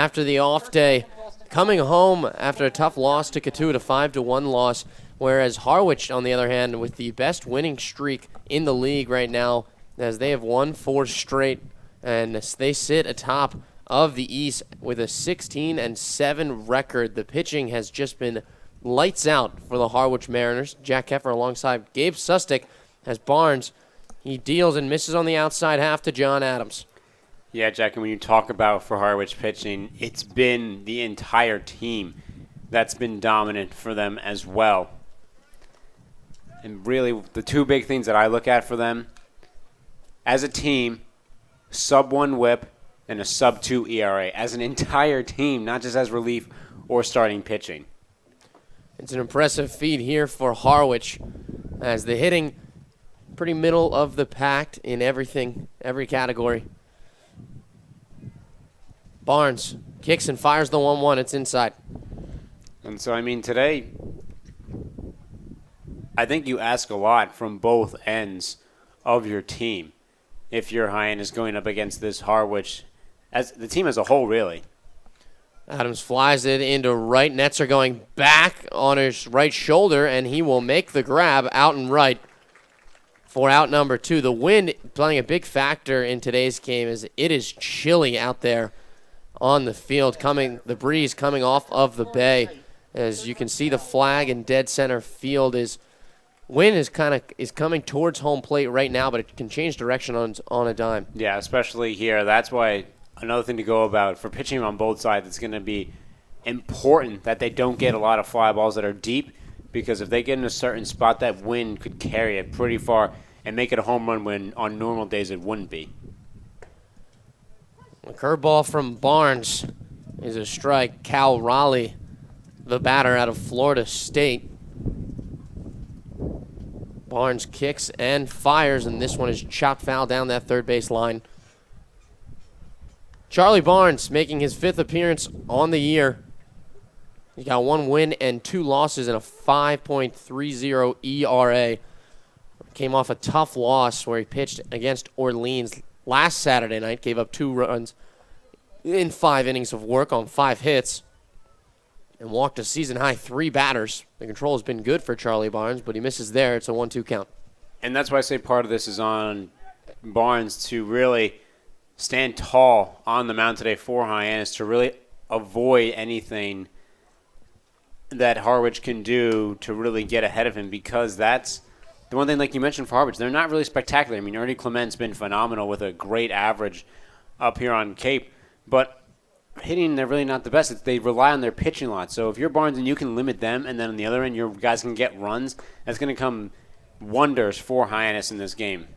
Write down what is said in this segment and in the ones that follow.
after the off day, coming home after a tough loss to Katuitt, a 5-1 loss, whereas Harwich, on the other hand, with the best winning streak in the league right now, as they have won 4 straight, and they sit atop of the East with a 16-7 record. The pitching has just been lights out for the Harwich Mariners. Jack Keffer alongside Gabe Sustick as Barnes. He deals and misses on the outside half to John Adams. Yeah, Jack, and when you talk about for Harwich pitching, it's been the entire team that's been dominant for them as well. And really, the two big things that I look at for them, as a team, sub-1 whip and a sub-2 ERA. As an entire team, not just as relief or starting pitching. It's an impressive feat here for Harwich, as the hitting pretty middle of the pack in everything, every category. Barnes kicks and fires the 1-1. It's inside. And so, I mean, today, I think you ask a lot from both ends of your team if your Hyannis going up against this Harwich, as the team as a whole, really. Adams flies it into right. Nets are going back on his right shoulder, and he will make the grab out and right for out number 2. The wind playing a big factor in today's game, as it is chilly out there on the field, the breeze coming off of the bay. As you can see, the flag in dead center field wind is coming towards home plate right now, but it can change direction on a dime. Yeah, especially here. That's why another thing to go about for pitching on both sides, it's going to be important that they don't get a lot of fly balls that are deep, because if they get in a certain spot, that wind could carry it pretty far and make it a home run when on normal days it wouldn't be. A curveball from Barnes is a strike. Cal Raleigh, the batter out of Florida State. Barnes kicks and fires, and this one is chopped foul down that third base line. Charlie Barnes making his 5th appearance on the year. He got 1 win and 2 losses and a 5.30 ERA. Came off a tough loss where he pitched against Orleans last Saturday night, gave up 2 runs in 5 innings of work on 5 hits, and walked a season-high 3 batters. The control has been good for Charlie Barnes, but he misses there. It's a 1-2 count. And that's why I say part of this is on Barnes to really stand tall on the mound today for Hyannis, to really avoid anything that Harwich can do to really get ahead of him, because that's the one thing, like you mentioned, for Harwich, they're not really spectacular. I mean, Ernie Clement's been phenomenal with a great average up here on Cape, but hitting, they're really not the best. They rely on their pitching a lot. So if you're Barnes and you can limit them, and then on the other end, your guys can get runs, that's going to come wonders for Hyannis in this game.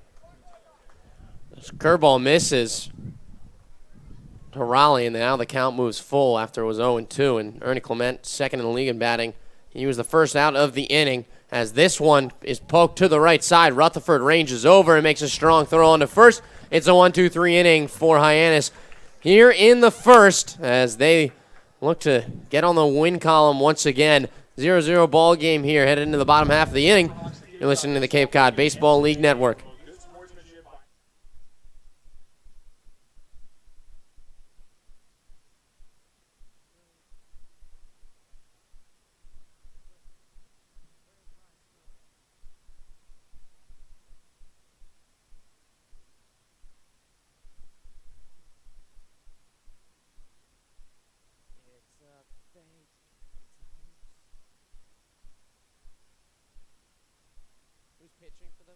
This curveball misses to Raleigh, and now the count moves full after it was 0-2. And Ernie Clement, second in the league in batting. He was the first out of the inning, as this one is poked to the right side. Rutherford ranges over and makes a strong throw onto first. It's a 1-2-3 inning for Hyannis here in the first, as they look to get on the win column once again. 0-0 ball game here, headed into the bottom half of the inning. You're listening to the Cape Cod Baseball League Network. Who's pitching for them?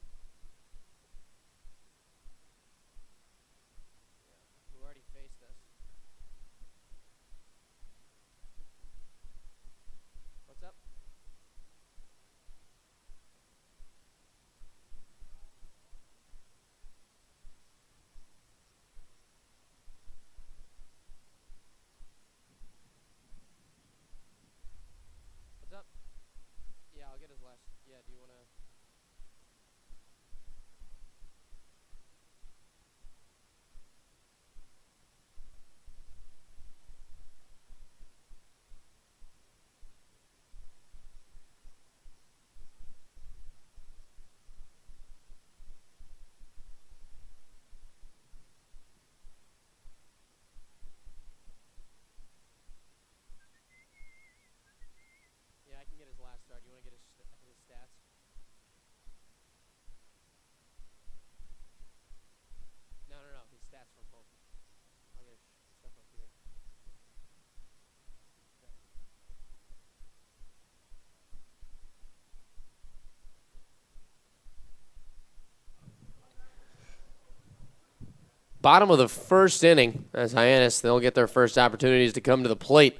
Bottom of the first inning, as Hyannis, they'll get their first opportunities to come to the plate.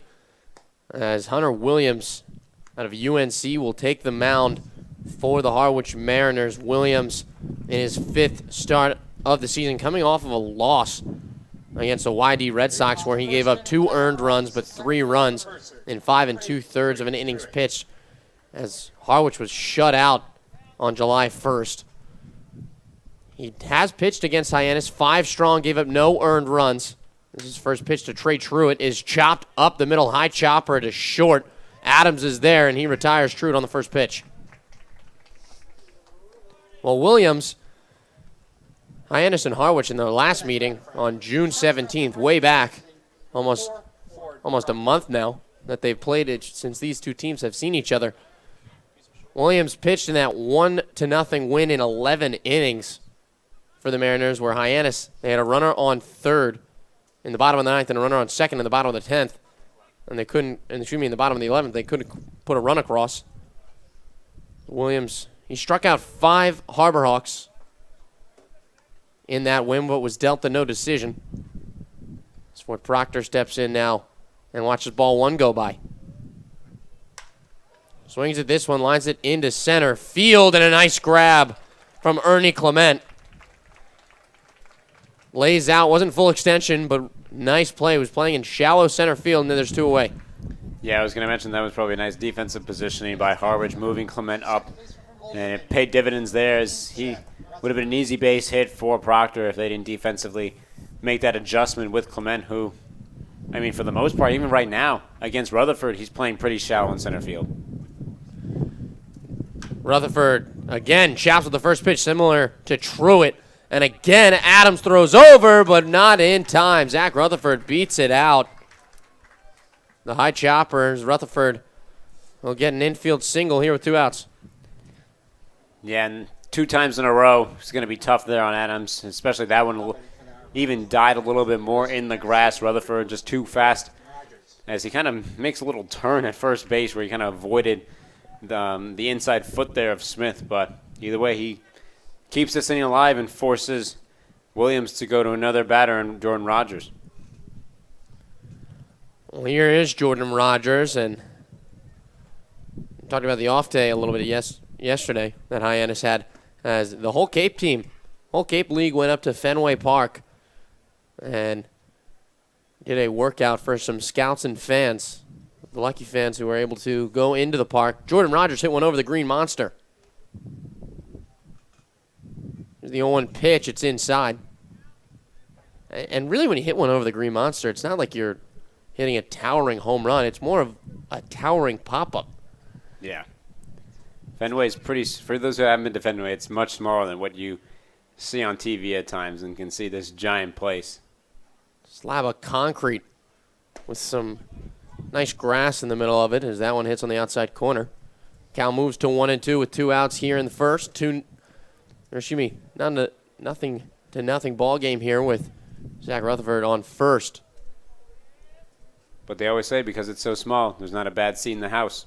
As Hunter Williams out of UNC will take the mound for the Harwich Mariners. Williams in his 5th start of the season, coming off of a loss against the YD Red Sox where he gave up 2 earned runs but 3 runs in 5 2/3 of an innings pitched, as Harwich was shut out on July 1st. He has pitched against Hyannis, 5 strong, gave up no earned runs. This is his first pitch to Trey Truitt, is chopped up the middle, high chopper to short. Adams is there, and he retires Truitt on the first pitch. Well, Williams, Hyannis and Harwich in their last meeting on June 17th, way back, almost a month now that they've played it since these two teams have seen each other. Williams pitched in that 1-0 win in 11 innings for the Mariners, where Hyannis, they had a runner on third in the bottom of the 9th and a runner on second in the bottom of the 10th. And they couldn't, in the bottom of the 11th, they couldn't put a run across. Williams, he struck out 5 Harbor Hawks in that win, but was dealt the no decision. That's what Proctor steps in now and watches ball 1 go by. Swings at this one, lines it into center field, and a nice grab from Ernie Clement. Lays out, wasn't full extension, but nice play. He was playing in shallow center field, and then there's 2 away. Yeah, I was going to mention that was probably a nice defensive positioning by Harwich, moving Clement up. And it paid dividends there, as he would have been an easy base hit for Proctor if they didn't defensively make that adjustment with Clement, who, I mean, for the most part, even right now, against Rutherford, he's playing pretty shallow in center field. Rutherford, again, chops with the first pitch, similar to Truitt. And again, Adams throws over, but not in time. Zach Rutherford beats it out. The high choppers, Rutherford will get an infield single here with 2 outs. Yeah, and 2 times in a row, it's going to be tough there on Adams, especially that one even died a little bit more in the grass. Rutherford just too fast, as he kind of makes a little turn at first base where he kind of avoided the inside foot there of Smith. But either way, he keeps this inning alive and forces Williams to go to another batter, and Jordan Rogers. Well, here is Jordan Rogers, and we talked about the off day a little bit yesterday that Hyannis had, as the whole Cape team, whole Cape League went up to Fenway Park and did a workout for some scouts and fans, the lucky fans who were able to go into the park. Jordan Rogers hit one over the Green Monster. Here's the 0-1 pitch. It's inside. And really, when you hit one over the Green Monster, it's not like you're hitting a towering home run. It's more of a towering pop-up. Yeah. Fenway's pretty, for those who haven't been to Fenway, it's much smaller than what you see on TV at times, and can see this giant place. Slab of concrete with some nice grass in the middle of it, as that one hits on the outside corner. Cal moves to 1-2 with 2 outs here in the first. Nothing ball game here with Zach Rutherford on first. But they always say because it's so small, there's not a bad seat in the house.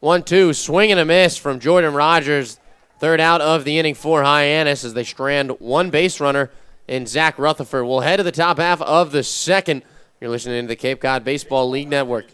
1-2, swing and a miss from Jordan Rogers. 3rd out of the inning for Hyannis as they strand 1 base runner in Zach Rutherford. We'll head to the top half of the 2nd. You're listening to the Cape Cod Baseball League Network.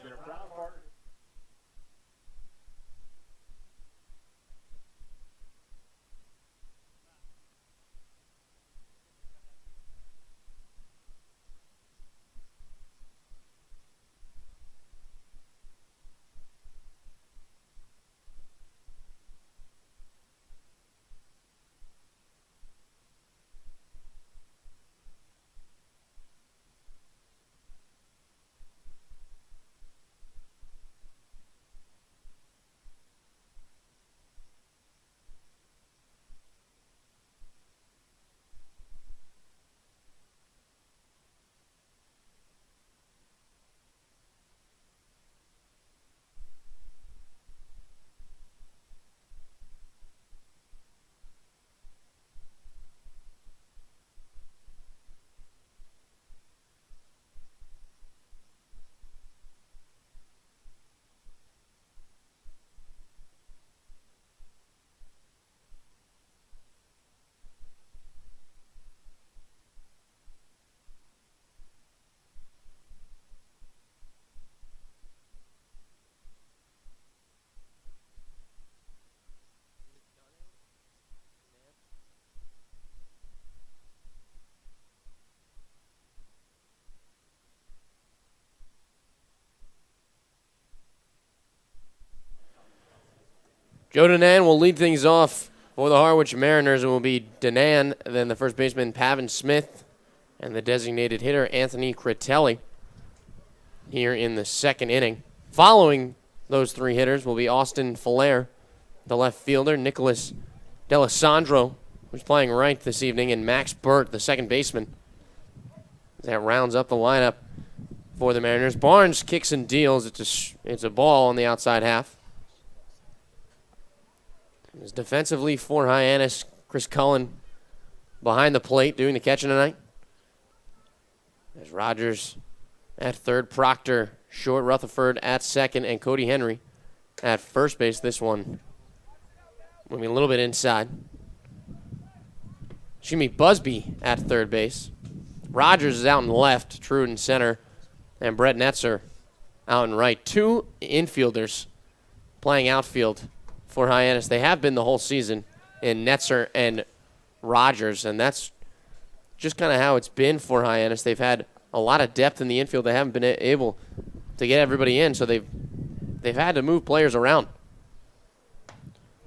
Joe Danan will lead things off for the Harwich Mariners. It will be Danan, then the first baseman Pavin Smith, and the designated hitter Anthony Critelli here in the second inning. Following those three hitters will be Austin Flair, the left fielder, Nicholas D'Alessandro, who's playing right this evening, and Max Burt, the second baseman. That rounds up the lineup for the Mariners. Barnes kicks and deals. It's a ball on the outside half. As defensively for Hyannis, Chris Cullen behind the plate doing the catching tonight. There's Rogers at third, Proctor short, Rutherford at second, and Cody Henry at first base. This one moving a little bit inside. Busby at third base. Rogers is out in left, Trude in center, and Brett Netzer out in right. Two infielders playing outfield for Hyannis. They have been the whole season in Netzer and Rogers, and that's just kind of how it's been for Hyannis. They've had a lot of depth in the infield. They haven't been able to get everybody in, so they've had to move players around.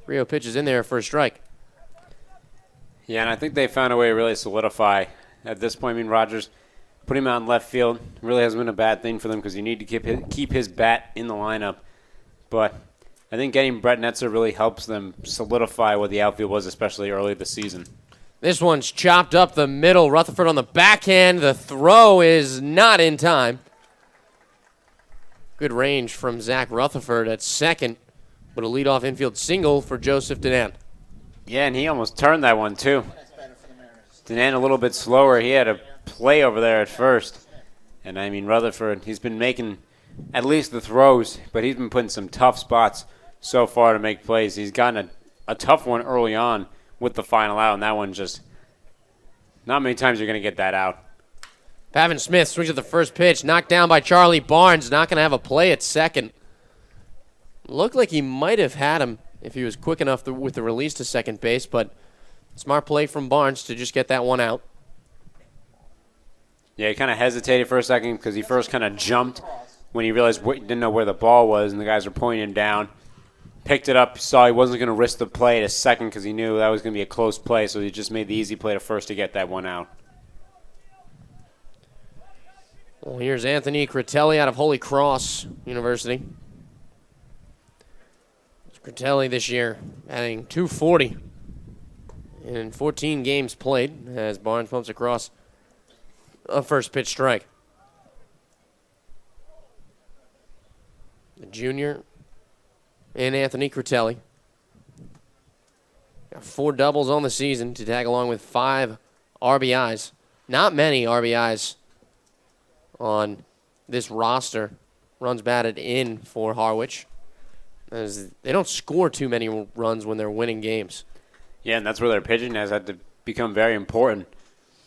Rio pitches in there for a strike. Yeah, and I think they found a way to really solidify at this point. I mean, Rogers, put him out in left field really hasn't been a bad thing for them because you need to keep his bat in the lineup. But I think getting Brett Netzer really helps them solidify what the outfield was, especially early this season. This one's chopped up the middle. Rutherford on the backhand. The throw is not in time. Good range from Zach Rutherford at second, but a leadoff infield single for Joseph Danan. Yeah, and he almost turned that one, too. Danan a little bit slower. He had a play over there at first. And, I mean, Rutherford, he's been making at least the throws, but he's been putting some tough spots so far to make plays. He's gotten a tough one early on with the final out, and that one just not many times you're going to get that out. Pavin Smith swings at the first pitch, knocked down by Charlie Barnes. Not going to have a play at second. Looked like he might have had him if he was quick enough with the release to second base, but smart play from Barnes to just get that one out. Yeah, he kind of hesitated for a second because he first kind of jumped when he realized he didn't know where the ball was, and the guys were pointing him down. Picked it up, saw he wasn't going to risk the play at a second because he knew that was going to be a close play, so he just made the easy play to first to get that one out. Well, here's Anthony Critelli out of Holy Cross University. Critelli this year adding 240 in 14 games played as Barnes pumps across a first pitch strike. The junior and Anthony Critelli got 4 doubles on the season to tag along with 5 RBIs. Not many RBIs on this roster. Runs batted in for Harwich, as they don't score too many runs when they're winning games. Yeah, and that's where their pitching has had to become very important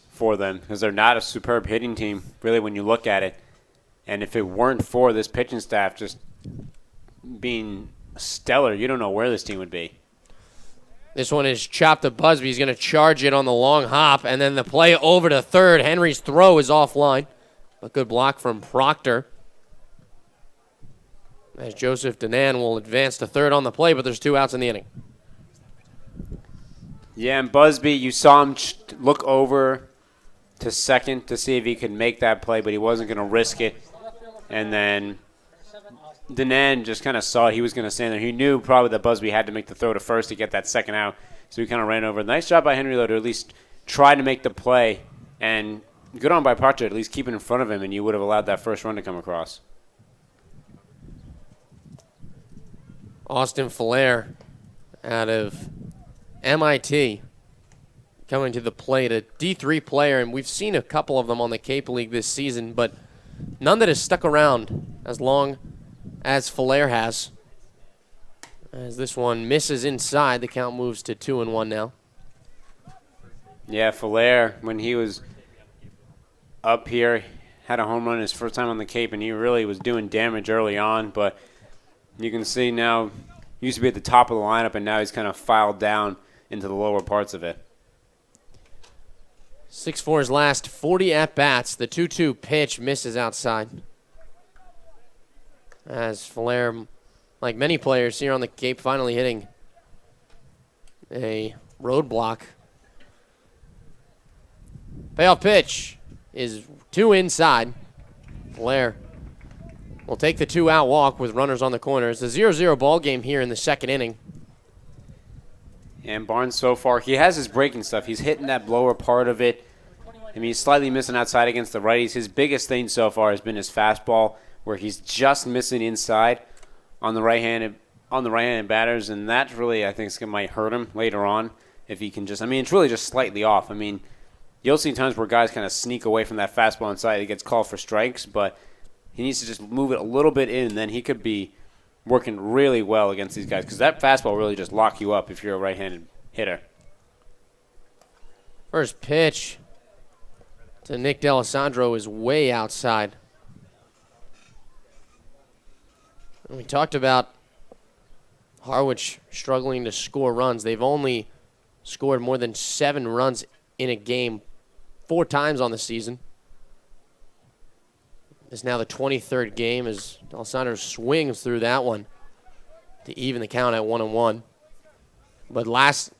for them because they're not a superb hitting team, really, when you look at it. And if it weren't for this pitching staff just being stellar, you don't know where this team would be. This one is chopped to Busby. He's going to charge it on the long hop, and then the play over to third. Henry's throw is offline. A good block from Proctor, as Joseph Danan will advance to third on the play, but there's 2 outs in the inning. Yeah, and Busby, you saw him look over to second to see if he could make that play, but he wasn't going to risk it. And then Danan just kind of saw he was going to stand there. He knew probably that Busby had to make the throw to first to get that second out, so he kind of ran over. Nice job by Henry, though, to at least try to make the play, and good on by Proctor, at least keep it in front of him, and you would have allowed that first run to come across. Austin Flair out of MIT coming to the plate, a D3 player, and we've seen a couple of them on the Cape League this season, but none that has stuck around as long as Flair has. As this one misses inside, the count moves to 2-1 now. Yeah, Flair, when he was up here, had a home run his first time on the Cape, and he really was doing damage early on, but you can see now he used to be at the top of the lineup, and now he's kind of filed down into the lower parts of it. 6-4's last 40 at-bats. The 2-2 pitch misses outside. As Flair, like many players here on the Cape, finally hitting a roadblock. Payoff pitch is 2 inside. Blair will take the 2-out walk with runners on the corner. It's a 0-0 ball game here in the second inning. And Barnes so far, he has his breaking stuff. He's hitting that blower part of it. I mean, he's slightly missing outside against the righties. His biggest thing so far has been his fastball, where he's just missing inside on the right-handed batters, and that really, I think, might hurt him later on if he can just. I mean, it's really just slightly off. I mean, you'll see times where guys kind of sneak away from that fastball inside. He gets called for strikes, but he needs to just move it a little bit in, and then he could be working really well against these guys because that fastball really just lock you up if you're a right-handed hitter. First pitch to Nick D'Alessandro is way outside. And we talked about Harwich struggling to score runs. They've only scored more than 7 runs in a game 4 times on the season. It's now the 23rd game as D'Alessandro swings through that one to even the count at 1-1. But last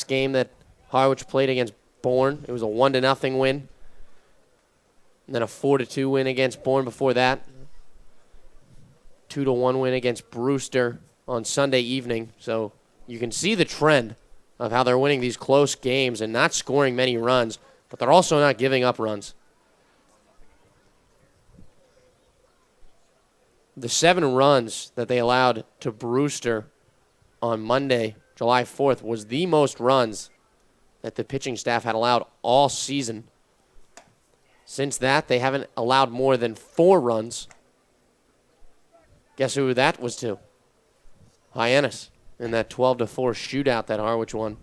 game that Harwich played against Bourne, it was a 1-0 win. And then a 4-2 win against Bourne before that. 2-1 win against Brewster on Sunday evening. So you can see the trend of how they're winning these close games and not scoring many runs, but they're also not giving up runs. The 7 runs that they allowed to Brewster on Monday, July 4th, was the most runs that the pitching staff had allowed all season. Since that, they haven't allowed more than 4 runs. Guess who that was to? Hyannis in that 12-4 shootout that Harwich won.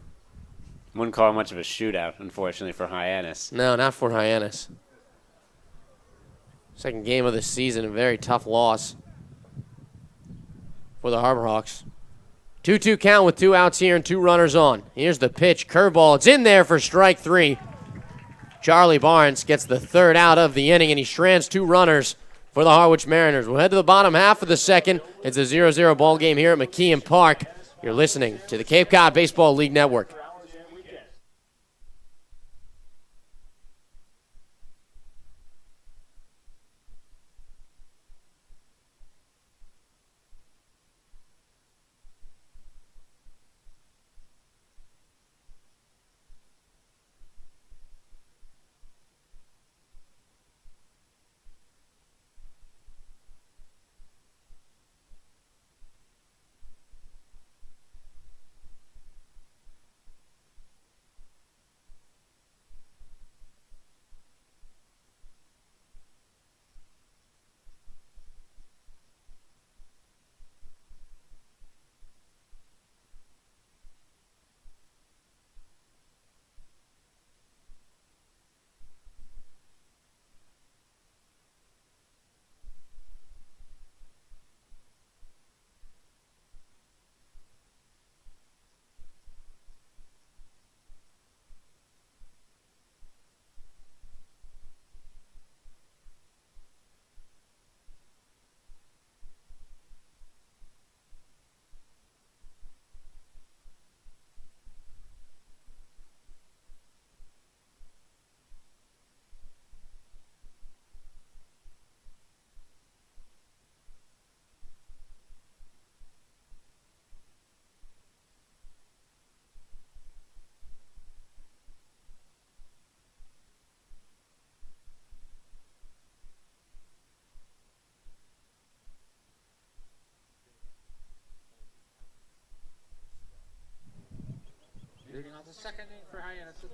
Wouldn't call it much of a shootout, unfortunately, for Hyannis. No, not for Hyannis. Second game of the season, a very tough loss for the Harbor Hawks. 2-2 count with 2 outs here and 2 runners on. Here's the pitch, curveball. It's in there for strike 3. Charlie Barnes gets the 3rd out of the inning, and he strands 2 runners for the Harwich Mariners. We'll head to the bottom half of the second. It's a 0-0 ball game here at McKeon Park. You're listening to the Cape Cod Baseball League Network.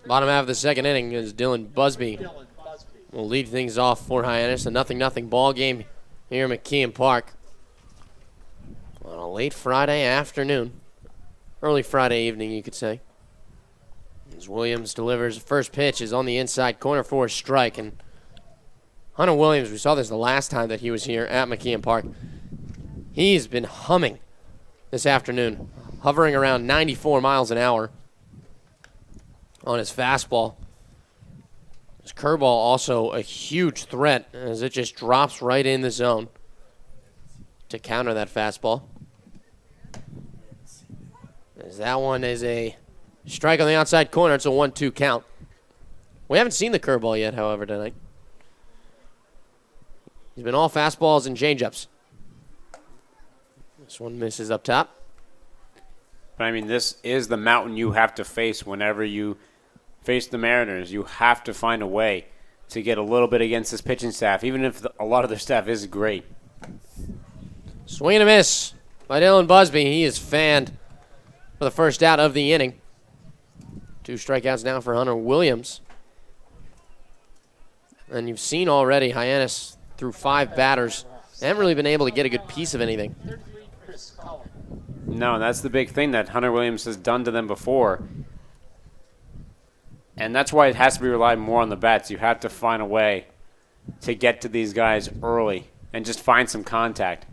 Bottom half of the second inning is Dylan Busby will lead things off for Hyannis. A 0-0 ball game here at McKeon Park on a late Friday afternoon. Early Friday evening, you could say. As Williams delivers, first pitch is on the inside corner for a strike. And Hunter Williams, we saw this the last time that he was here at McKeon Park. He's been humming this afternoon, hovering around 94 miles an hour on his fastball. His curveball also a huge threat as it just drops right in the zone to counter that fastball. As that one is a strike on the outside corner. It's a 1-2 count. We haven't seen the curveball yet, however, tonight. He's been all fastballs and changeups. This one misses up top. But, I mean, this is the mountain you have to face whenever you face the Mariners. You have to find a way to get a little bit against this pitching staff, even if a lot of their staff is great. Swing and a miss by Dylan Busby. He is fanned for the first out of the inning. 2 strikeouts now for Hunter Williams. And you've seen already Hyannis through 5 batters. They haven't really been able to get a good piece of anything. No, that's the big thing that Hunter Williams has done to them before. And that's why it has to be relied more on the bats. You have to find a way to get to these guys early and just find some contact.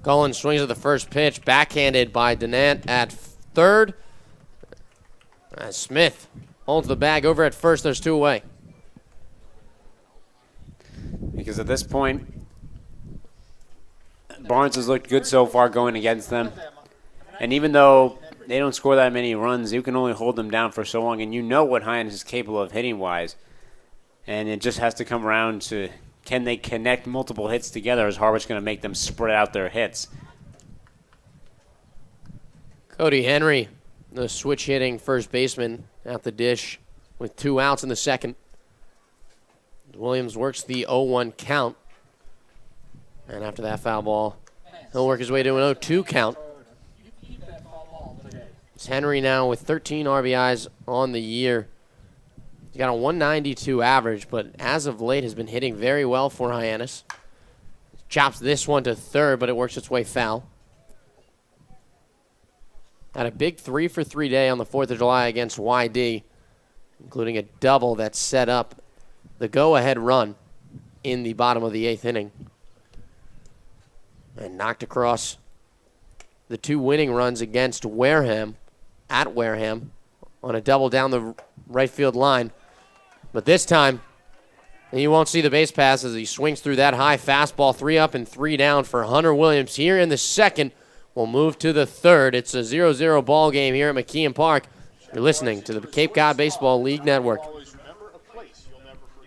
Cullen swings at the first pitch, backhanded by Donant at third. As Smith holds the bag over at first, there's 2 away. Because at this point, Barnes has looked good so far going against them. And even though they don't score that many runs, you can only hold them down for so long. And you know what Hines is capable of hitting-wise. And it just has to come around to, can they connect multiple hits together? Is Harwich going to make them spread out their hits? Cody Henry, the switch-hitting first baseman at the dish with 2 outs in the second. Williams works the 0-1 count. And after that foul ball, he'll work his way to an 0-2 count. It's Henry now with 13 RBIs on the year. He's got a 192 average, but as of late has been hitting very well for Hyannis. Chops this one to third, but it works its way foul. Had a big 3-for-3 day on the 4th of July against YD, including a double that set up the go-ahead run in the bottom of the 8th inning. And knocked across the 2 winning runs against Wareham, at Wareham, on a double down the right field line. But this time, you won't see the base pass as he swings through that high fastball. 3 up and 3 down for Hunter Williams here in the second. We'll move to the third. It's a 0-0 ball game here at McKeon Park. You're listening to the Cape Cod Baseball League Network.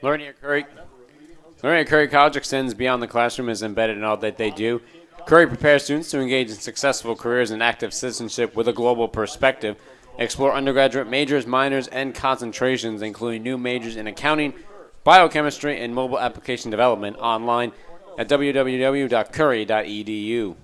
Learning at Curry College extends beyond the classroom, is embedded in all that they do. Curry prepares students to engage in successful careers in active citizenship with a global perspective. Explore undergraduate majors, minors, and concentrations, including new majors in accounting, biochemistry, and mobile application development online at www.curry.edu.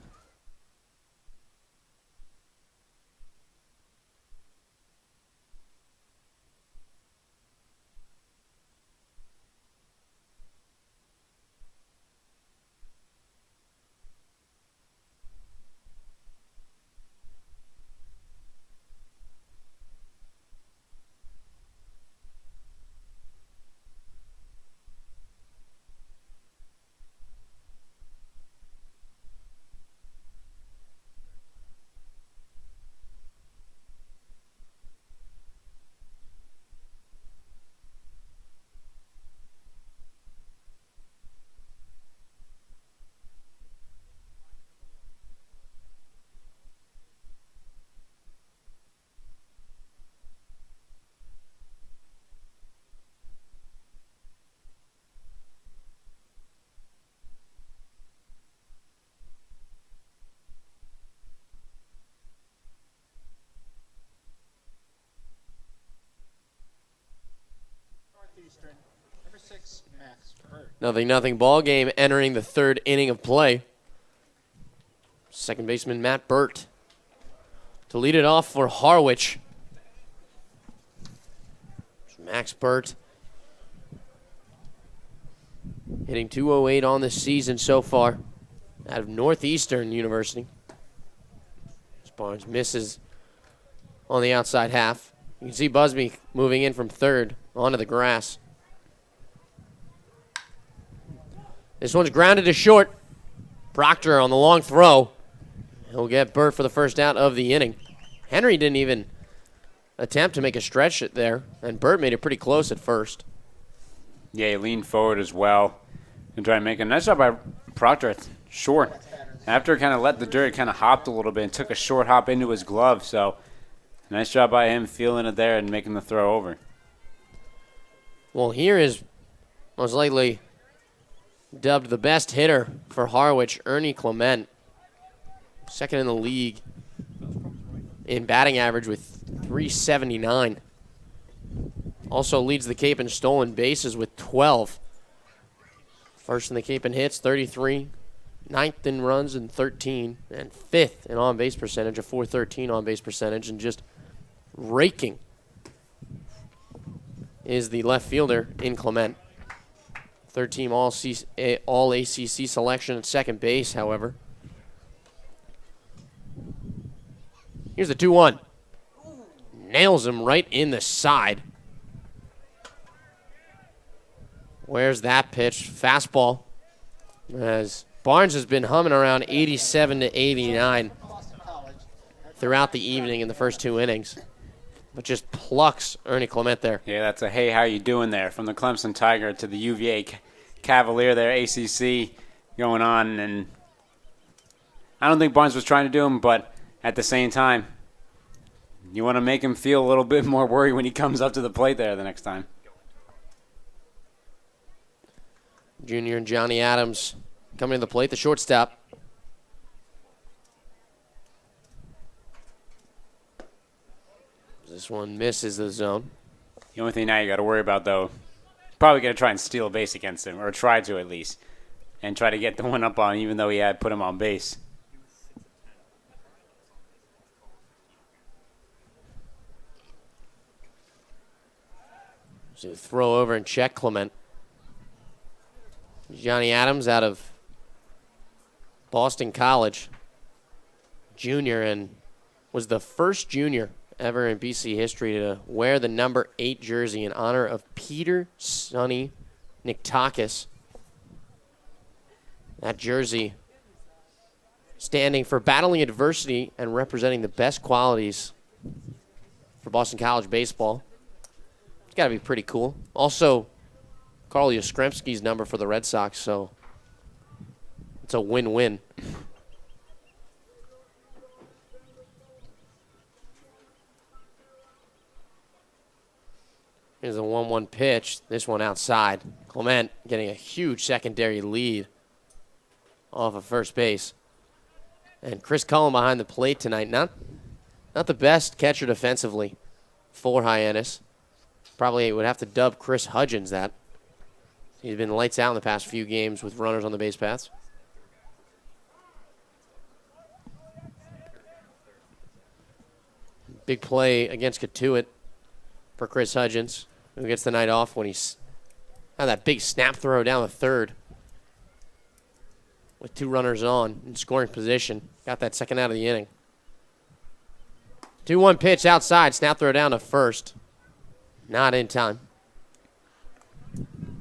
Nothing ball game entering the 3rd inning of play. Second baseman Matt Burt to lead it off for Harwich. Max Burt hitting .208 on the season so far out of Northeastern University. Barnes misses on the outside half. You can see Busby moving in from third onto the grass. This one's grounded to short. Proctor on the long throw. He'll get Burt for the first out of the inning. Henry didn't even attempt to make a stretch there, and Burt made it pretty close at first. Yeah, he leaned forward as well and try to make a nice job by Proctor at short. After it kind of let the dirt, kind of hopped a little bit and took a short hop into his glove. So nice job by him feeling it there and making the throw over. Well, here is most likely dubbed the best hitter for Harwich, Ernie Clement. Second in the league in batting average with .379. Also leads the Cape in stolen bases with 12. First in the Cape in hits, 33. Ninth in runs and 13. And fifth in on-base percentage, a .413 on-base percentage. And just raking is the left fielder in Clement. Third-team All-ACC selection at second base, however. Here's the 2-1. Nails him right in the side. Where's that pitch? Fastball. As Barnes has been humming around 87 to 89 throughout the evening in the first 2 innings. But just plucks Ernie Clement there. Yeah, that's a hey, how you doing there from the Clemson Tiger to the UVA Cavalier there, ACC going on. And I don't think Barnes was trying to do him, but at the same time, you want to make him feel a little bit more worried when he comes up to the plate there the next time. Junior and Johnny Adams coming to the plate, the shortstop. This one misses the zone. The only thing now you got to worry about, though, probably going to try and steal a base against him, or try to at least, and try to get the one up on him, even though he had put him on base. So throw over and check Clement. Johnny Adams out of Boston College, junior, and was the first junior ever in BC history to wear the number 8 jersey in honor of Peter Sonny Niktakis. That jersey standing for battling adversity and representing the best qualities for Boston College baseball. It's got to be pretty cool. Also, Carl Yastrzemski's number for the Red Sox, so it's a win-win. Here's a 1-1 pitch. This one outside. Clement getting a huge secondary lead off of first base. And Chris Cullen behind the plate tonight. Not the best catcher defensively for Hyannis. Probably would have to dub Chris Hudgens that. He's been lights out in the past few games with runners on the base paths. Big play against Katuitt for Chris Hudgens, who gets the night off when he's had that big snap throw down the third with 2 runners on in scoring position. Got that second out of the inning. 2-1 pitch outside, snap throw down to first. Not in time.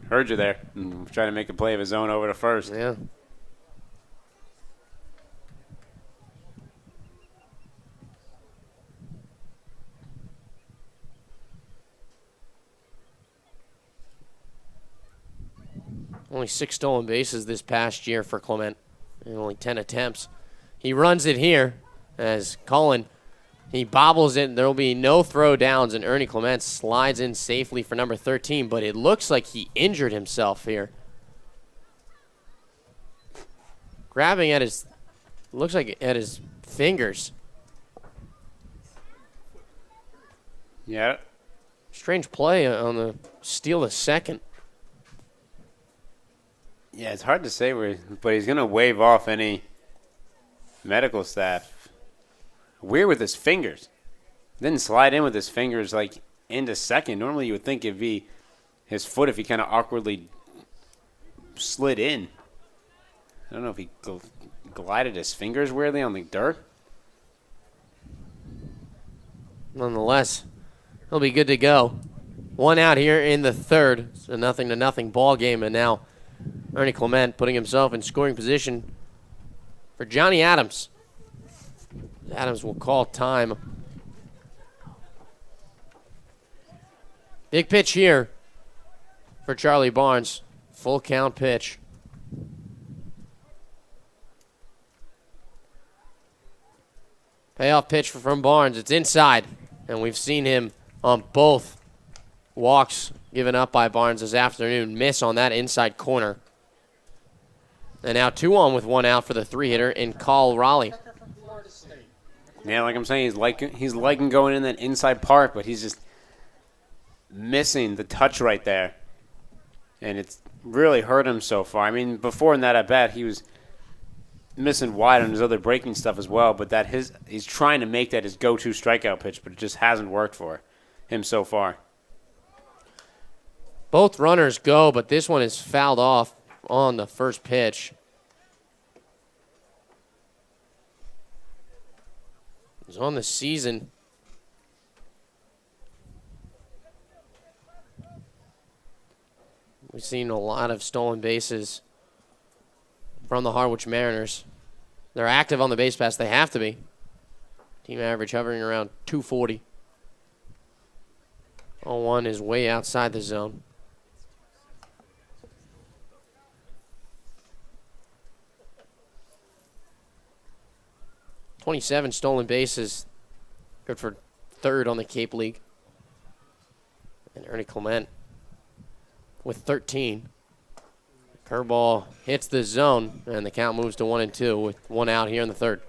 Heard you there. Trying to make a play of his own over to first. Yeah. Only 6 stolen bases this past year for Clement, and only 10 attempts. He runs it here as Cullen, he bobbles it. There will be no throw downs, and Ernie Clement slides in safely for number 13, but it looks like he injured himself here. Grabbing at his, looks like at his fingers. Yeah. Strange play on the steal of second. Yeah, it's hard to say, but he's going to wave off any medical staff. Weird with his fingers. Didn't slide in with his fingers like into second. Normally you would think it'd be his foot if he kind of awkwardly slid in. I don't know if he glided his fingers weirdly on the dirt. Nonetheless, he'll be good to go. 1 out here in the third. It's a 0-0 ball game, and now Ernie Clement putting himself in scoring position for Johnny Adams. Adams will call time. Big pitch here for Charlie Barnes. Full count pitch. Payoff pitch from Barnes. It's inside, and we've seen him on both walks given up by Barnes this afternoon miss on that inside corner. And now 2-on with 1 out for the 3-hitter in Carl Raleigh. Yeah, like I'm saying, he's liking going in that inside part, but he's just missing the touch right there. And it's really hurt him so far. I mean, before in that at bat, he was missing wide on his other breaking stuff as well, but he's trying to make that his go-to strikeout pitch, but it just hasn't worked for him so far. Both runners go, but this one is fouled off on the first pitch. He's on the season. We've seen a lot of stolen bases from the Harwich Mariners. They're active on the base pass. They have to be. Team average hovering around 240. 0-1 is way outside the zone. .27 stolen bases. Good for third on the Cape League. And Ernie Clement with 13. Curveball hits the zone, and the count moves to 1-2 with 1 out here in the third.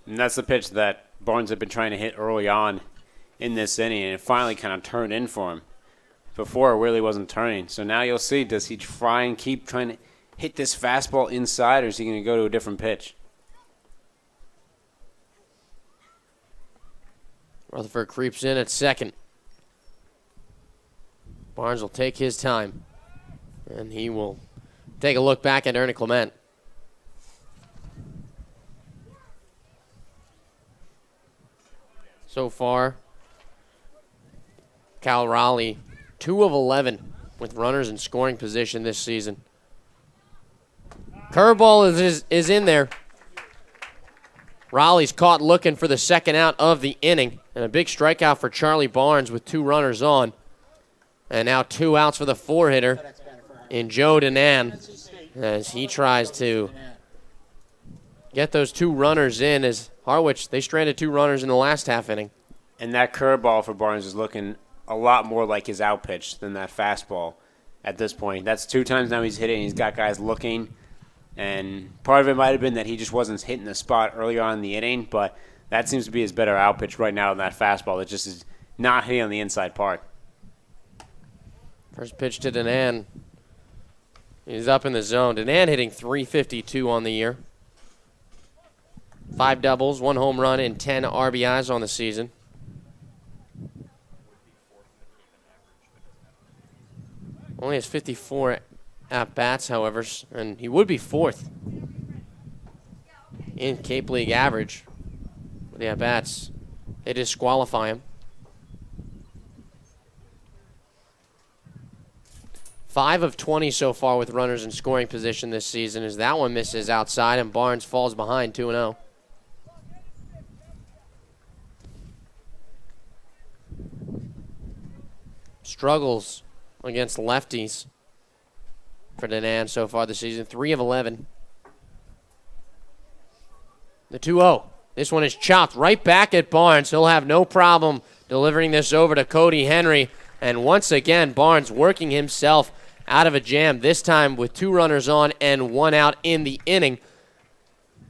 And that's the pitch that Barnes had been trying to hit early on in this inning, and it finally kind of turned in for him. Before, it really wasn't turning. So now you'll see, does he try and keep trying to hit this fastball inside, or is he going to go to a different pitch? Rutherford creeps in at second. Barnes will take his time, and he will take a look back at Ernie Clement. So far, Cal Raleigh, 2 of 11 with runners in scoring position this season. Curveball is in there. Raleigh's caught looking for the second out of the inning. And a big strikeout for Charlie Barnes with 2 runners on. And now 2 outs for the 4-hitter in Joe Danan as he tries to get those 2 runners in, as Harwich, they stranded 2 runners in the last half inning. And that curveball for Barnes is looking a lot more like his out pitch than that fastball at this point. That's 2 times now he's hitting. He's got guys looking. And part of it might have been that he just wasn't hitting the spot early on in the inning, but that seems to be his better out pitch right now than that fastball that just is not hitting on the inside part. First pitch to Danan. He's up in the zone. Danan hitting .352 on the year. 5 doubles, 1 home run, and 10 RBIs on the season. Only has 54 at-bats, however, and he would be 4th in Cape League average. With the at-bats, they disqualify him. 5 of 20 so far with runners in scoring position this season, as that one misses outside and Barnes falls behind 2-0. Struggles against lefties for Danan so far this season. 3 of 11. The 2-0. This one is chopped right back at Barnes. He'll have no problem delivering this over to Cody Henry. And once again, Barnes working himself out of a jam, this time with 2 runners on and 1 out in the inning.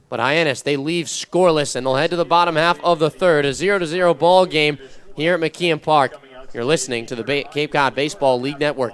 But Hyannis, they leave scoreless, and they'll head to the bottom half of the third. A 0-0 ball game here at McKeon Park. You're listening to the Cape Cod Baseball League Network.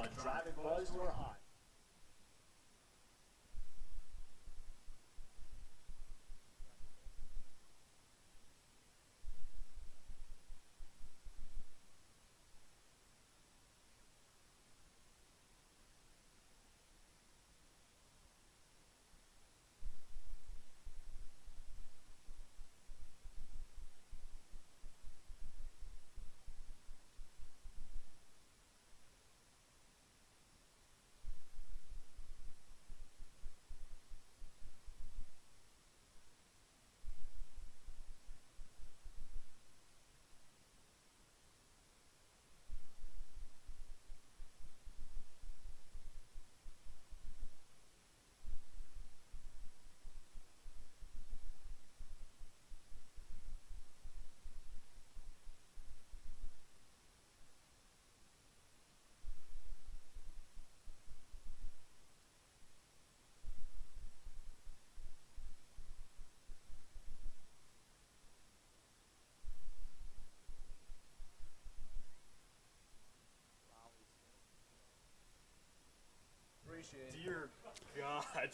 Dear God.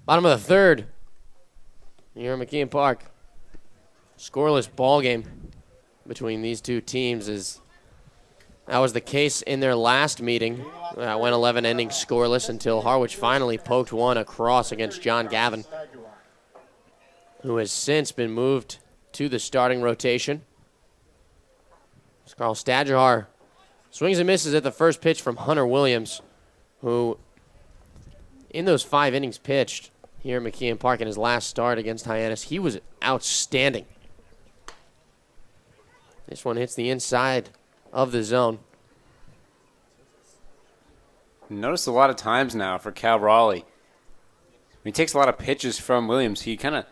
Bottom of the third here at McKeon Park. Scoreless ball game between these two teams is that was the case in their last meeting. Went 11 ending scoreless until Harwich finally poked one across against John Gavin, who has since been moved to the starting rotation. Carl Stadjahar swings and misses at the first pitch from Hunter Williams, who in those 5 innings pitched here at McKeon Park in his last start against Hyannis, he was outstanding. This one hits the inside of the zone. Notice a lot of times now for Cal Raleigh, when he takes a lot of pitches from Williams, he kind of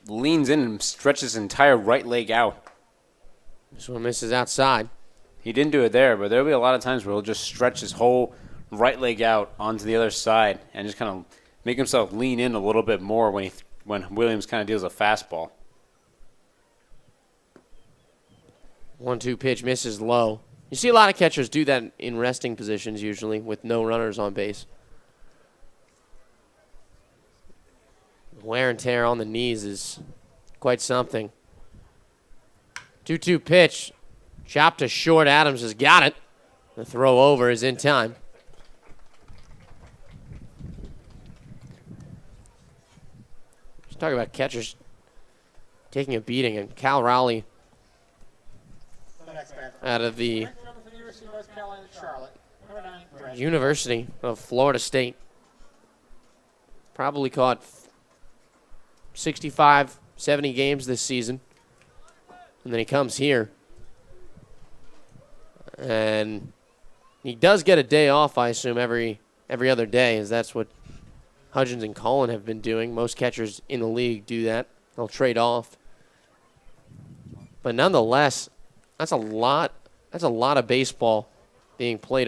leans in and stretches his entire right leg out. This one misses outside. He didn't do it there, but there'll be a lot of times where he'll just stretch his whole right leg out onto the other side and just kind of make himself lean in a little bit more when Williams kind of deals a fastball. 1-2 pitch misses low. You see a lot of catchers do that in resting positions usually with no runners on base. Wear and tear on the knees is quite something. 2-2 pitch. Chopped to short. Adams has got it. The throw over is in time. Let's talk about catchers taking a beating, and Cal Raleigh out of the University of Florida State. Probably caught 65, 70 games this season. And then he comes here. And he does get a day off, I assume, every other day, as that's what Hudgens and Cullen have been doing. Most catchers in the league do that. They'll trade off. But nonetheless, that's a lot of baseball being played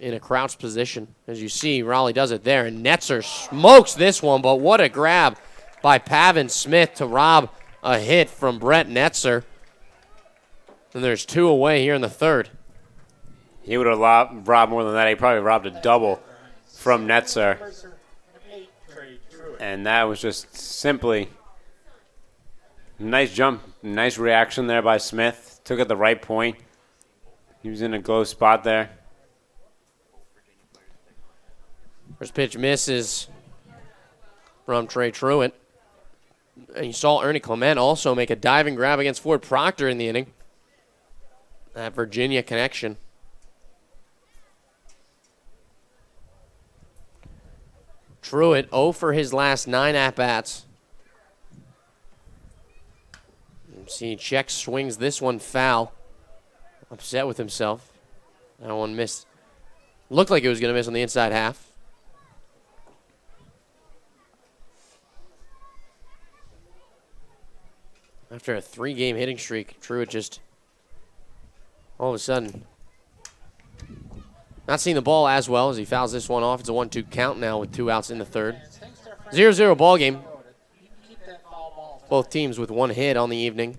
in a crouched position. As you see, Raleigh does it there, and Netzer smokes this one, but what a grab by Pavin Smith to rob a hit from Brett Netzer. And there's 2 away here in the third. He would have robbed more than that. He probably robbed a double from Netzer. And that was just simply a nice jump, nice reaction there by Smith. Took it at the right point. He was in a glow spot there. First pitch misses from Trey Truitt. And you saw Ernie Clement also make a diving grab against Ford Proctor in the inning. That Virginia connection. Truitt 0 for his last 9 at-bats. See, checks, swings this one foul. Upset with himself. That one missed. Looked like it was going to miss on the inside half. After a 3-game hitting streak, Truitt just all of a sudden not seeing the ball as well as he fouls this one off. It's a 1-2 count now with 2 outs in the third. 0-0 ball game. Both teams with 1 hit on the evening.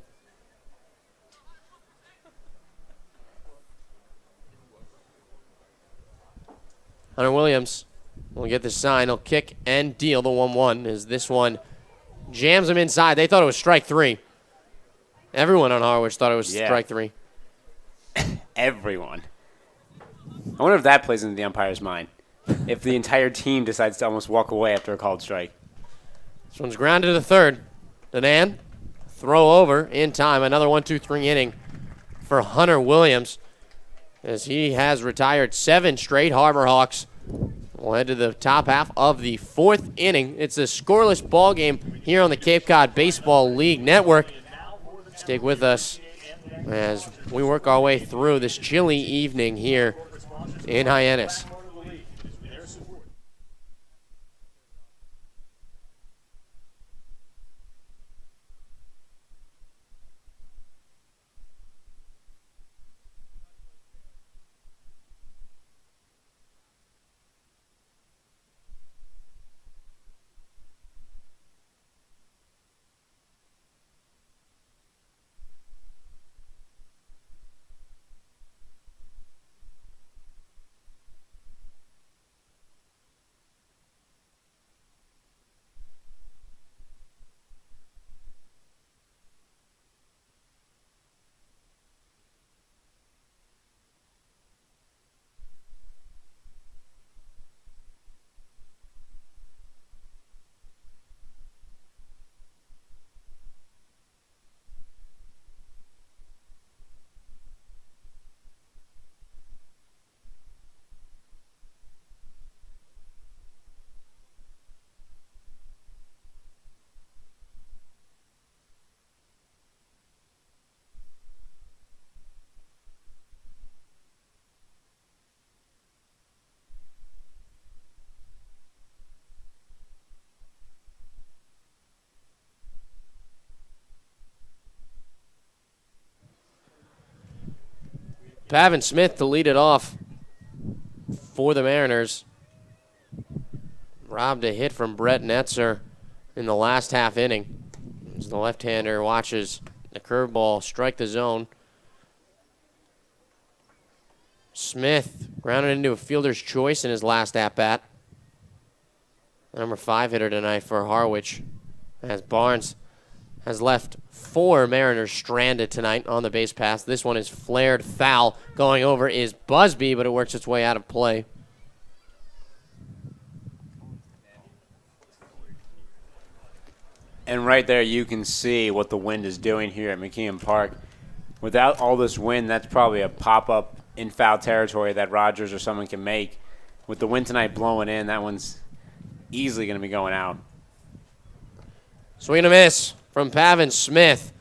Hunter Williams will get the sign. He'll kick and deal the 1-1 as this one jams him inside. They thought it was strike 3. Everyone on Harwich thought it was strike 3. Everyone. I wonder if that plays into the umpire's mind. If the entire team decides to almost walk away after a called strike. This one's grounded to the third. Danan, throw over in time. Another 1-2-3 inning for Hunter Williams as he has retired 7 straight Harbor Hawks. We'll head to the top half of the 4th inning. It's a scoreless ball game here on the Cape Cod Baseball League Network. Stick with us as we work our way through this chilly evening here in Hyannis. Pavin Smith to lead it off for the Mariners. Robbed a hit from Brett Netzer in the last half inning. As the left-hander watches the curveball strike the zone. Smith grounded into a fielder's choice in his last at-bat. Number 5 hitter tonight for Harwich, as Barnes has left 4 Mariners stranded tonight on the base pass. This one is flared foul. Going over is Busby, but it works its way out of play. And right there you can see what the wind is doing here at McKeon Park. Without all this wind, that's probably a pop-up in foul territory that Rogers or someone can make. With the wind tonight blowing in, that one's easily going to be going out. Swing and a miss from Pavin Smith.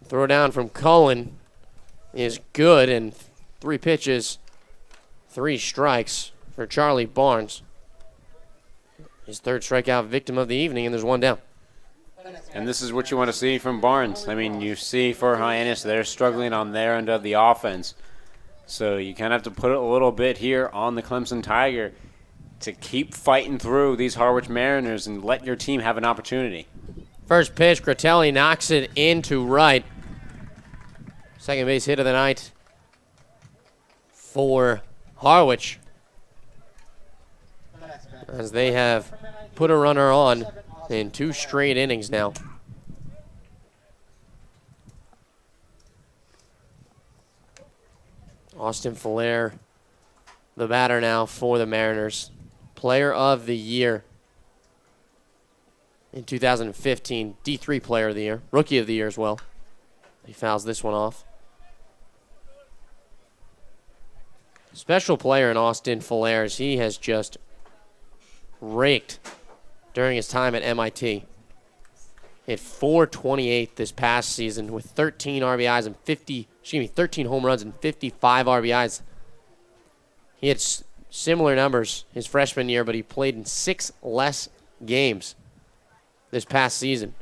Throw down from Cullen is good, and 3 pitches, 3 strikes for Charlie Barnes. His 3rd strikeout victim of the evening, and there's 1 down. And this is what you want to see from Barnes. I mean, you see for Hyannis, they're struggling on their end of the offense. So you kind of have to put a little bit here on the Clemson Tiger to keep fighting through these Harwich Mariners and let your team have an opportunity. First pitch, Critelli knocks it into right. Second base hit of the night for Harwich, as they have put a runner on in 2 straight innings now. Austin Flair, the batter now for the Mariners. Player of the Year in 2015. D3 Player of the Year. Rookie of the Year as well. He fouls this one off. Special player in Austin Flair, as he has just raked during his time at MIT. Hit .428 this past season with 13 RBIs and 13 home runs and 55 RBIs. He had similar numbers his freshman year, but he played in 6 less games this past season.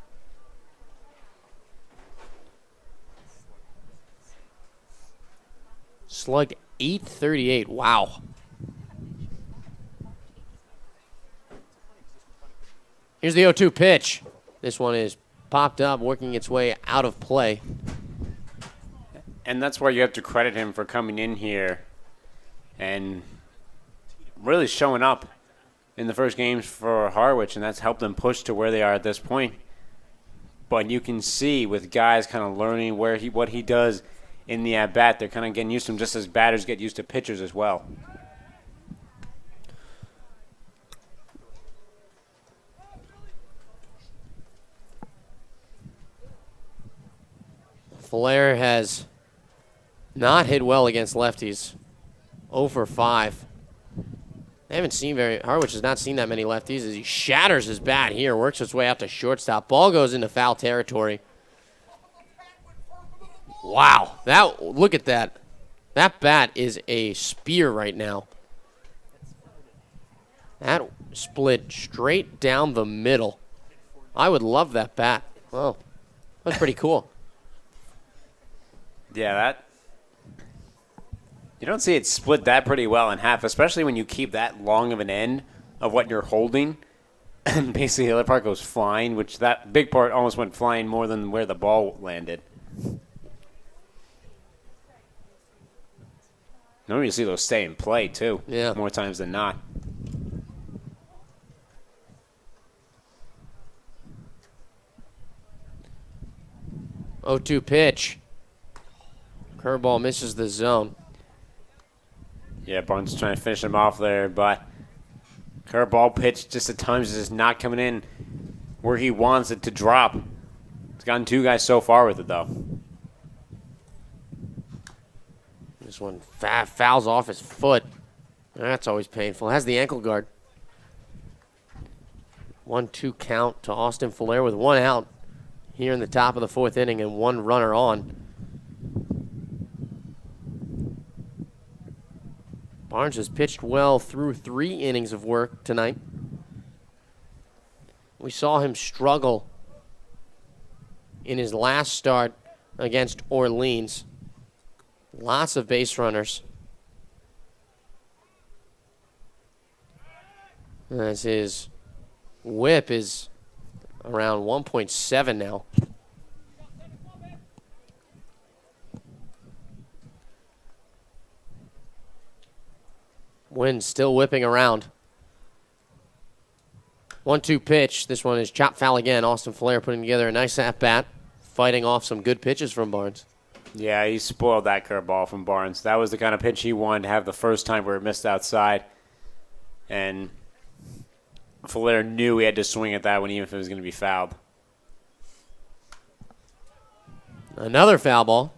Slugged .838. Wow. Here's the 0-2 pitch. This one is popped up, working its way out of play. And that's why you have to credit him for coming in here and really showing up in the first games for Harwich, and that's helped them push to where they are at this point. But you can see with guys kind of learning what he does in the at-bat, they're kind of getting used to him just as batters get used to pitchers as well. Flair has not hit well against lefties. 0 for 5. Harwich has not seen that many lefties as he shatters his bat here, works his way out to shortstop. Ball goes into foul territory. Wow, look at that. That bat is a spear right now. That split straight down the middle. I would love that bat. Oh, that's pretty cool. Yeah, you don't see it split that pretty well in half, especially when you keep that long of an end of what you're holding. And basically the other part goes flying, which that big part almost went flying more than where the ball landed. Normally you see those stay in play, too. Yeah. More times than not. .0-2 pitch. Curveball misses the zone. Yeah, Barnes trying to finish him off there, but curveball pitch just at times is just not coming in where he wants it to drop. He's gotten 2 guys so far with it, though. This one fouls off his foot. That's always painful. Has the ankle guard. 1-2 count to Austin Flair with 1 out here in the top of the 4th inning and 1 runner on. Barnes has pitched well through 3 innings of work tonight. We saw him struggle in his last start against Orleans. Lots of base runners. As his whip is around 1.7 now. Wind still whipping around. 1-2 pitch. This one is chop foul again. Austin Flair putting together a nice at-bat, fighting off some good pitches from Barnes. Yeah, he spoiled that curveball from Barnes. That was the kind of pitch he wanted to have the first time where it missed outside. And Flair knew he had to swing at that one even if it was going to be fouled. Another foul ball.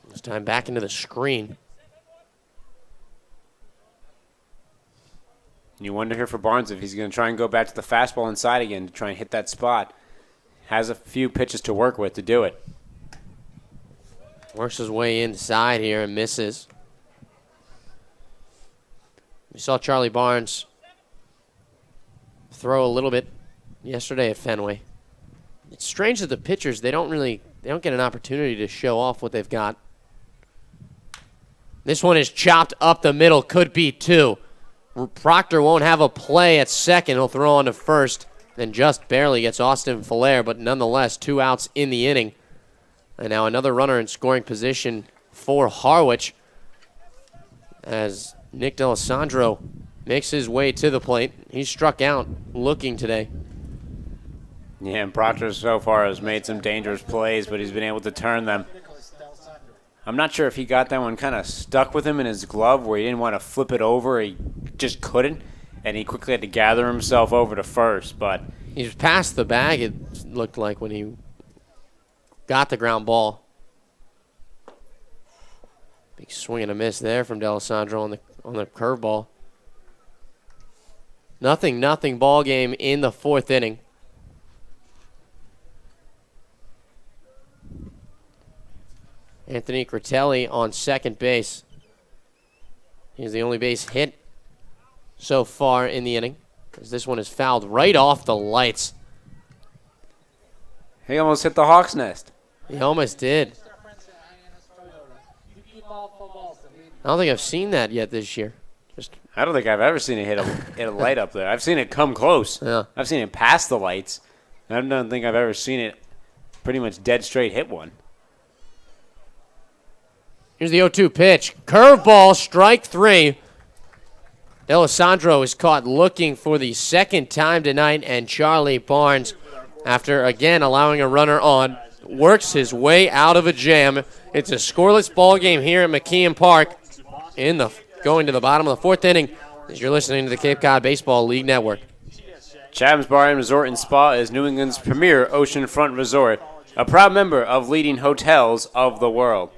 This time back into the screen. You wonder here for Barnes if he's going to try and go back to the fastball inside again to try and hit that spot. Has a few pitches to work with to do it. Works his way inside here and misses. We saw Charlie Barnes throw a little bit yesterday at Fenway. It's strange that the pitchers, they don't get an opportunity to show off what they've got. This one is chopped up the middle, could be two. Proctor won't have a play at second. He'll throw on to first and just barely gets Austin Flair, but nonetheless, 2 outs in the inning. And now another runner in scoring position for Harwich as Nick D'Alessandro makes his way to the plate. He's struck out looking today. Yeah, and Proctor so far has made some dangerous plays, but he's been able to turn them. I'm not sure if he got that one kind of stuck with him in his glove where he didn't want to flip it over. He just couldn't, and he quickly had to gather himself over to first. But he was past the bag, it looked like, when he got the ground ball. Big swing and a miss there from D'Alessandro on the curveball. 0-0 ball game in the 4th inning. Anthony Critelli on second base. He's the only base hit so far in the inning, as this one is fouled right off the lights. he almost hit the Hawk's nest. He almost did. I don't think I've seen that yet this year. I don't think I've ever seen it hit a light up there. I've seen it come close. Yeah. I've seen it pass the lights. I don't think I've ever seen it pretty much dead straight hit one. Here's the 0-2 pitch. Curveball, strike 3. D'Alessandro is caught looking for the second time tonight, and Charlie Barnes, after again allowing a runner on, works his way out of a jam. It's a scoreless ball game here at McKeon Park going to the bottom of the 4th inning as you're listening to the Cape Cod Baseball League Network. Chatham's Bar and Resort and Spa is New England's premier oceanfront resort, a proud member of leading hotels of the world.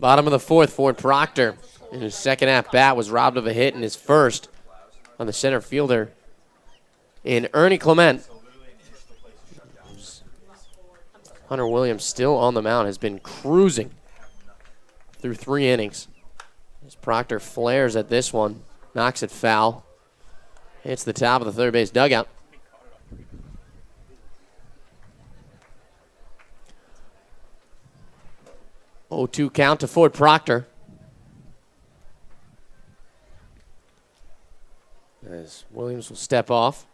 Bottom of the fourth, Ford Proctor in his second at-bat was robbed of a hit in his first on the center fielder in Ernie Clement. Hunter Williams still on the mound, has been cruising through 3 innings. As Proctor flares at this one, knocks it foul, hits the top of the third base dugout. Oh, 2 count to Ford Proctor. As Williams will step off.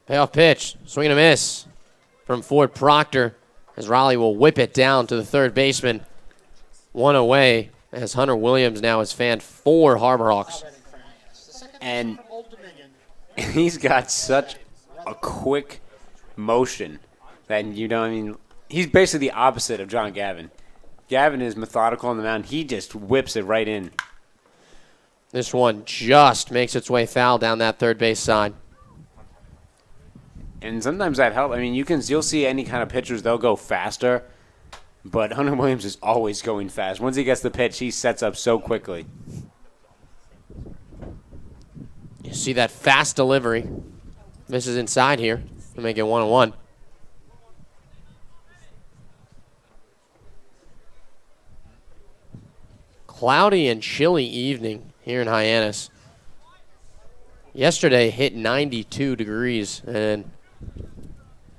Payoff pitch, swing and a miss from Ford Proctor as Raleigh will whip it down to the third baseman. 1 away as Hunter Williams now has fanned 4 Harbor Hawks. And he's got such a quick motion that, he's basically the opposite of John Gavin. Gavin is methodical on the mound. He just whips it right in. This one just makes its way foul down that third base side. And sometimes that helps. You'll see any kind of pitchers, they'll go faster. But Hunter Williams is always going fast. Once he gets the pitch, he sets up so quickly. You see that fast delivery. Misses inside here to make it 1-1. Cloudy and chilly evening here in Hyannis. Yesterday hit 92 degrees and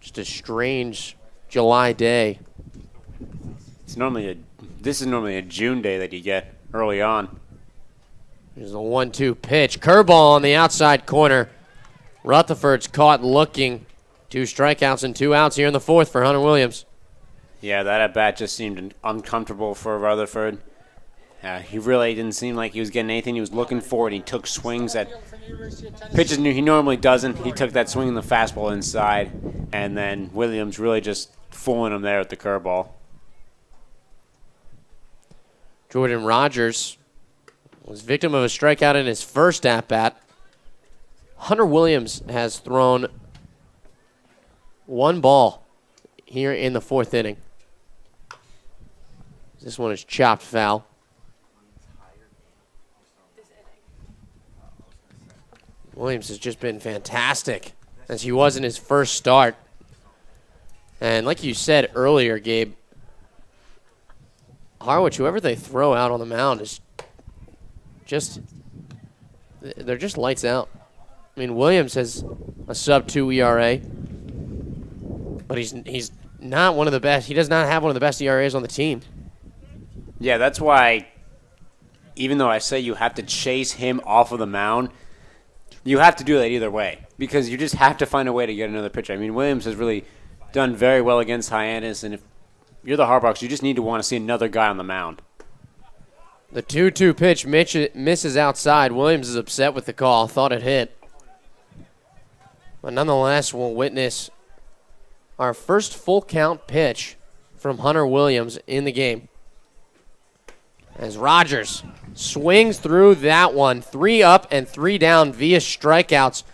just a strange July day. This is normally a June day that you get early on. There's a 1-2 pitch. Curveball on the outside corner. Rutherford's caught looking. 2 strikeouts and 2 outs here in the fourth for Hunter Williams. Yeah, that at-bat just seemed uncomfortable for Rutherford. He really didn't seem like he was getting anything he was looking for, and he took swings at pitches he normally doesn't. He took that swing in the fastball inside, and then Williams really just fooling him there at the curveball. Jordan Rogers was victim of a strikeout in his first at-bat. Hunter Williams has thrown 1 ball here in the fourth inning. This one is chopped foul. Williams has just been fantastic as he was in his first start. And like you said earlier, Gabe, Harwich, whoever they throw out on the mound is they're just lights out. Williams has a sub-2 ERA, but he's not one of the best. He does not have one of the best ERAs on the team. Yeah, that's why, even though I say you have to chase him off of the mound, you have to do that either way because you just have to find a way to get another pitcher. Williams has really done very well against Hyannis, and if you're the Harbor Hawks, you just need to want to see another guy on the mound. The 2-2 pitch misses outside. Williams is upset with the call. Thought it hit. But nonetheless, we'll witness our first full count pitch from Hunter Williams in the game. As Rogers swings through that one. 3 up and 3 down via strikeouts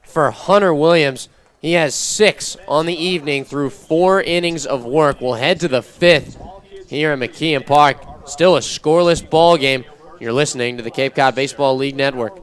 for Hunter Williams. He has 6 on the evening through 4 innings of work. We'll head to the 5th here at McKeon Park. Still a scoreless ball game. You're listening to the Cape Cod Baseball League Network.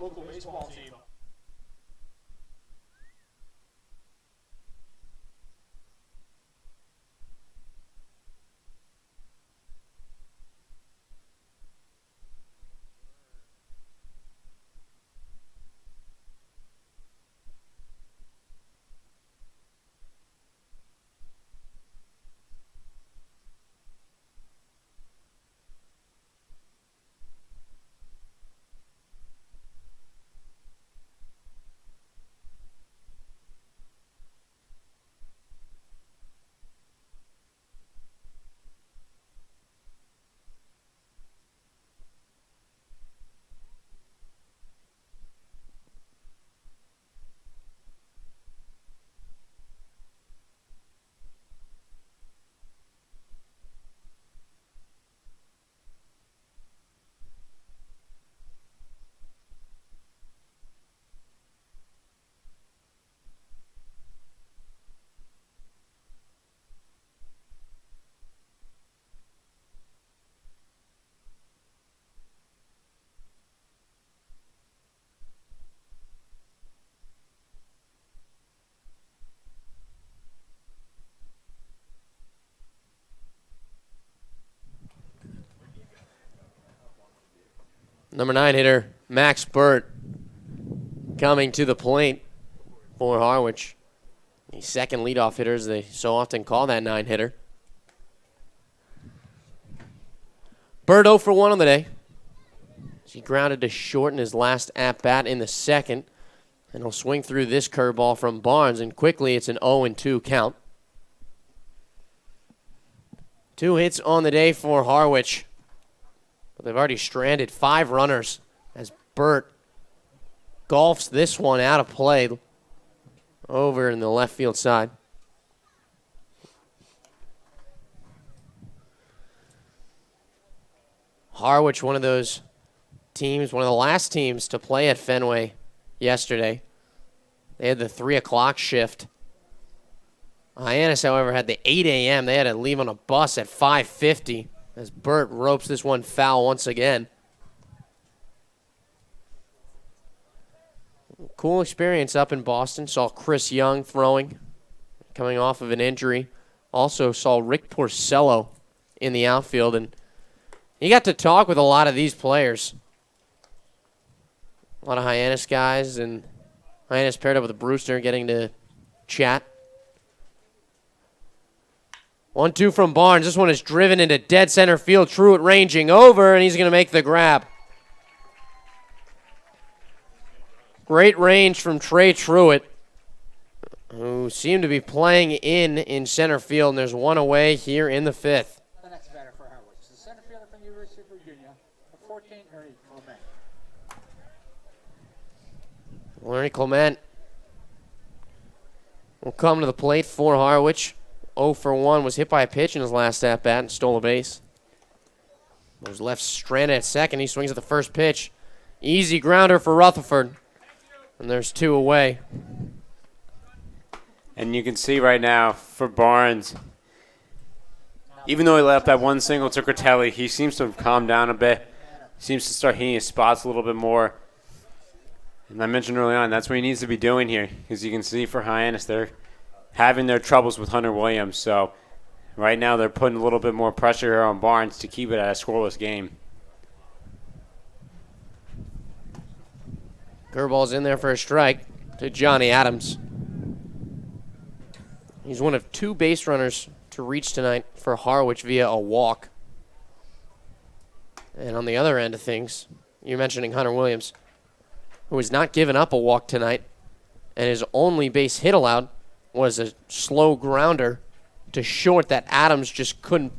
Number 9 hitter, Max Burt, coming to the plate for Harwich. The second leadoff hitter, as they so often call that 9 hitter. Burt 0 for 1 on the day. He grounded to short in his last at-bat in the second. And he'll swing through this curveball from Barnes, and quickly it's an 0-2 count. 2 hits on the day for Harwich. But they've already stranded 5 runners as Burt golfs this one out of play over in the left field side. Harwich, one of those teams, one of the last teams to play at Fenway yesterday. They had the 3 o'clock shift. Hyannis, however, had the 8 a.m. They had to leave on a bus at 5:50 as Burt ropes this one foul once again. Cool experience up in Boston. Saw Chris Young throwing, coming off of an injury. Also saw Rick Porcello in the outfield, and he got to talk with a lot of these players. A lot of Hyannis guys, and Hyannis paired up with Brewster, getting to chat. 1-2 from Barnes. This one is driven into dead center field. Truitt ranging over, and he's going to make the grab. Great range from Trey Truitt, who seemed to be playing in center field, and there's one away here in the 5th. The next batter for Harwich is the center fielder from University of Virginia, 14, Ernie Clement. Ernie Clement will come to the plate for Harwich. 0 for 1, was hit by a pitch in his last at-bat and stole a base. Was left stranded at second. He swings at the first pitch. Easy grounder for Rutherford. And there's 2 away. And you can see right now for Barnes, even though he left that one single to Critelli, he seems to have calmed down a bit. Seems to start hitting his spots a little bit more. And I mentioned early on, that's what he needs to be doing here. Because you can see for Hyannis, they're having their troubles with Hunter Williams. So right now they're putting a little bit more pressure here on Barnes to keep it at a scoreless game. Curveball's in there for a strike to Johnny Adams. He's one of 2 base runners to reach tonight for Harwich via a walk. And on the other end of things, you're mentioning Hunter Williams, who has not given up a walk tonight, and his only base hit allowed was a slow grounder to short that Adams just couldn't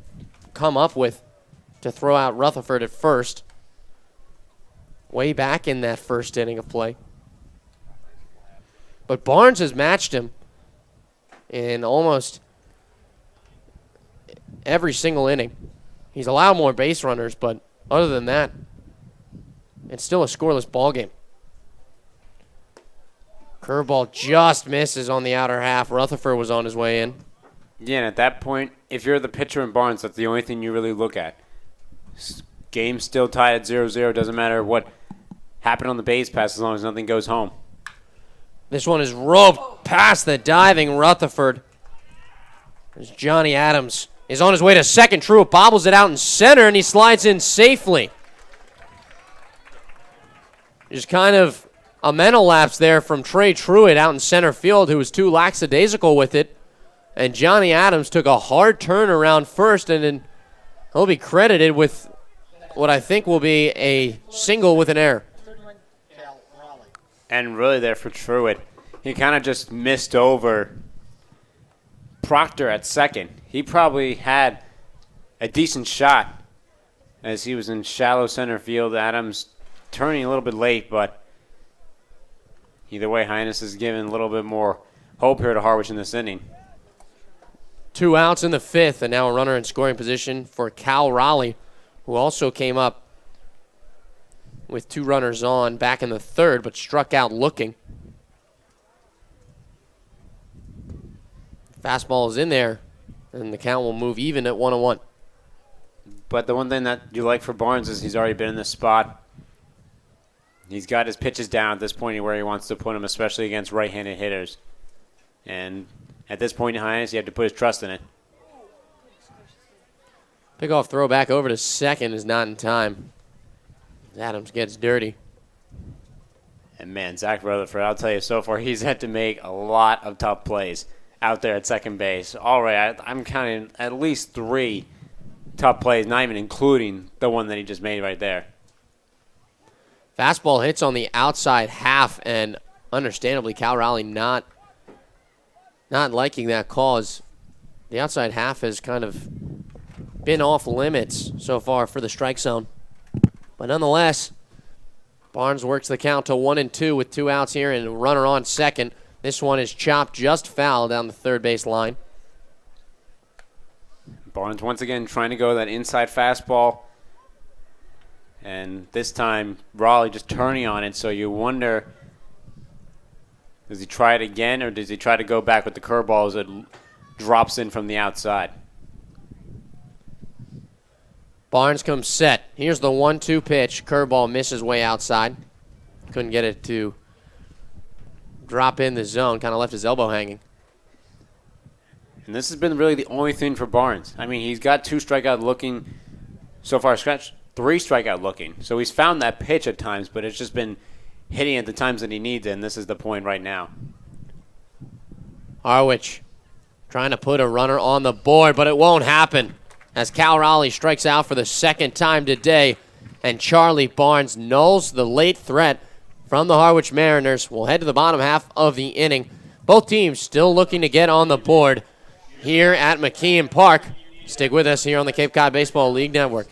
come up with to throw out Rutherford at first. Way back in that first inning of play. But Barnes has matched him in almost every single inning. He's allowed more base runners, but other than that, it's still a scoreless ball game. Curveball just misses on the outer half. Rutherford was on his way in. Yeah, and at that point, if you're the pitcher in Barnes, that's the only thing you really look at. Game still tied at 0-0. Doesn't matter what happened on the base pass as long as nothing goes home. This one is roped past the diving Rutherford. As Johnny Adams is on his way to second. Truitt bobbles it out in center, and he slides in safely. Just kind of a mental lapse there from Trey Truitt out in center field, who was too lackadaisical with it. And Johnny Adams took a hard turn around first, and then he'll be credited with what I think will be a single with an error. And really there for Truitt, he kind of just missed over Proctor at second. He probably had a decent shot as he was in shallow center field. Adams turning a little bit late, but either way, Hyannis is giving a little bit more hope here to Harwich in this inning. 2 outs in the 5th, and now a runner in scoring position for Cal Raleigh, who also came up with 2 runners on back in the 3rd, but struck out looking. Fastball is in there, and the count will move even at 1-1. But the one thing that you like for Barnes is he's already been in this spot. He's got his pitches down at this point where he wants to put them, especially against right-handed hitters. And at this point in Hyannis, you have to put his trust in it. Pickoff throw back over to second is not in time. Adams gets dirty. And man, Zach Rutherford, I'll tell you, so far he's had to make a lot of tough plays out there at second base. Already, I'm counting at least 3 tough plays, not even including the one that he just made right there. Fastball hits on the outside half, and understandably, Cal Raleigh not liking that cause. The outside half has kind of been off limits so far for the strike zone. But nonetheless, Barnes works the count to 1-2 with 2 outs here and a runner on second. This one is chopped just foul down the third base line. Barnes once again trying to go that inside fastball. And this time, Raleigh just turning on it, so you wonder, does he try it again, or does he try to go back with the curveball as it drops in from the outside? Barnes comes set. Here's the 1-2 pitch. Curveball misses way outside. Couldn't get it to drop in the zone. Kind of left his elbow hanging. And this has been really the only thing for Barnes. I mean, he's got 2 strikeout looking so far, 3 strikeout looking. So he's found that pitch at times, but it's just been hitting at the times that he needs it, and this is the point right now. Harwich trying to put a runner on the board, but it won't happen as Cal Raleigh strikes out for the second time today, and Charlie Barnes nulls the late threat from the Harwich Mariners. We'll head to the bottom half of the inning. Both teams still looking to get on the board here at McKeon Park. Stick with us here on the Cape Cod Baseball League Network.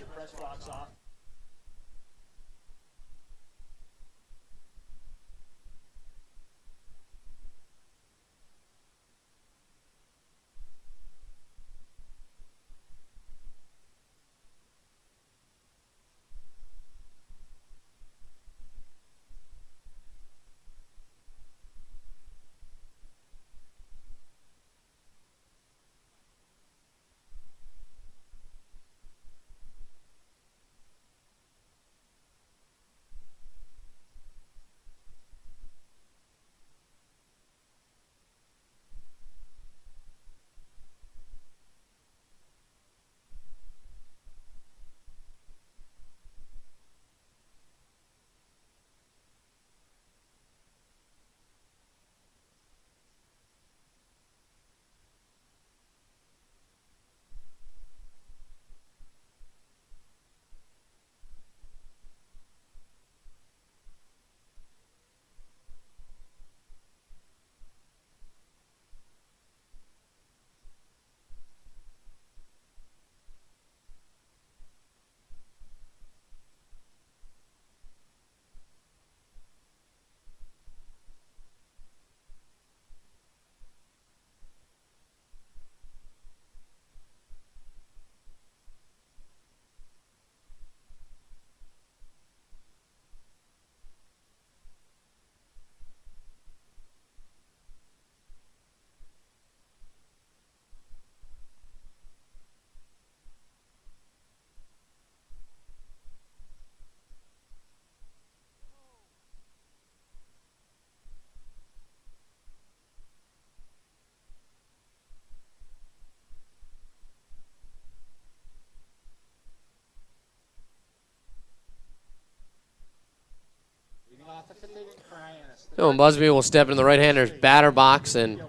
So Busby will step in the right-hander's batter box and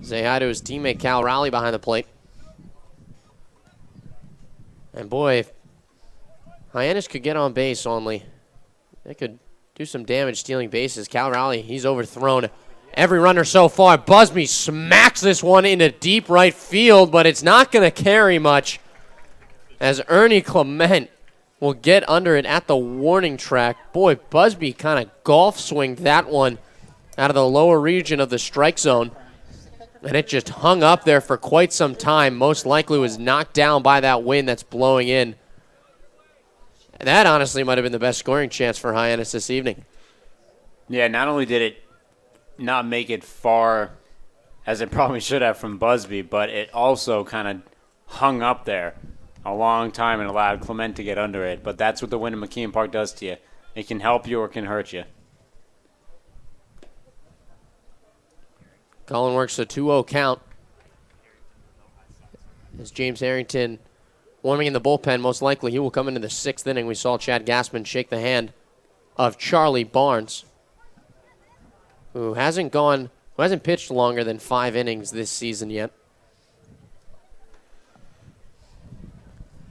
say hi to his teammate Cal Raleigh behind the plate. And boy, if Hyannis could get on base only, they could do some damage stealing bases. Cal Raleigh, he's overthrown every runner so far. Busby smacks this one into deep right field, but it's not going to carry much as Ernie Clement will get under it at the warning track. Boy, Busby kind of golf swinged that one out of the lower region of the strike zone. And it just hung up there for quite some time. Most likely was knocked down by that wind that's blowing in. And that honestly might have been the best scoring chance for Hyannis this evening. Yeah, not only did it not make it far as it probably should have from Busby, but it also kind of hung up there a long time and allowed Clement to get under it. But that's what the wind in McKeon Park does to you. It can help you or it can hurt you. Cullen works a 2-0 count as James Harrington warming in the bullpen. Most likely he will come into the 6th inning. We saw Chad Gassman shake the hand of Charlie Barnes, who hasn't pitched longer than 5 innings this season yet.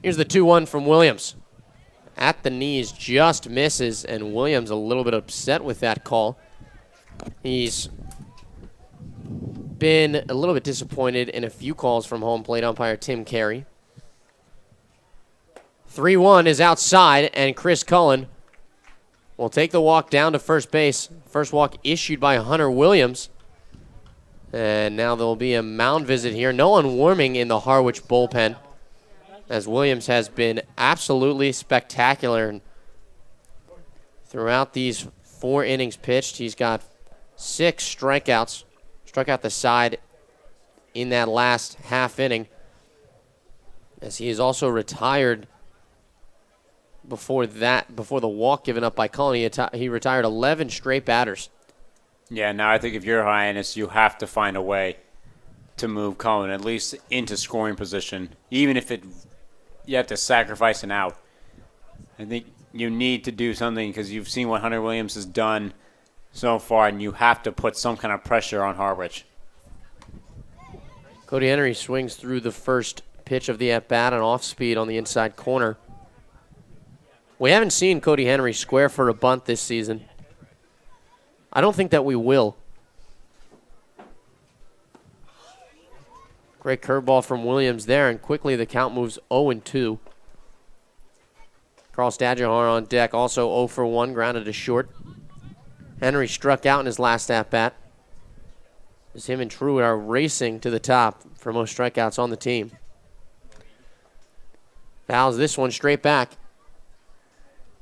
Here's the 2-1 from Williams. At the knees, just misses, and Williams a little bit upset with that call. He's been a little bit disappointed in a few calls from home plate umpire Tim Carey. 3-1 is outside, and Chris Cullen will take the walk down to first base. First walk issued by Hunter Williams. And now there will be a mound visit here. No one warming in the Harwich bullpen, as Williams has been absolutely spectacular. Throughout these 4 innings pitched, he's got 6 strikeouts. Struck out the side in that last half inning, as he is also retired before the walk given up by Cullen. He retired 11 straight batters. Yeah, now I think if you're Hyannis, you have to find a way to move Cullen at least into scoring position, even if you have to sacrifice an out. I think you need to do something because you've seen what Hunter Williams has done so far, and you have to put some kind of pressure on Harwich. Cody Henry swings through the first pitch of the at-bat, an off-speed on the inside corner. We haven't seen Cody Henry square for a bunt this season. I don't think that we will. Great curveball from Williams there, and quickly the count moves 0-2. Carl Stadjahar on deck, also 0 for 1, grounded to short. Henry struck out in his last at-bat, as him and Truitt are racing to the top for most strikeouts on the team. Fouls this one straight back.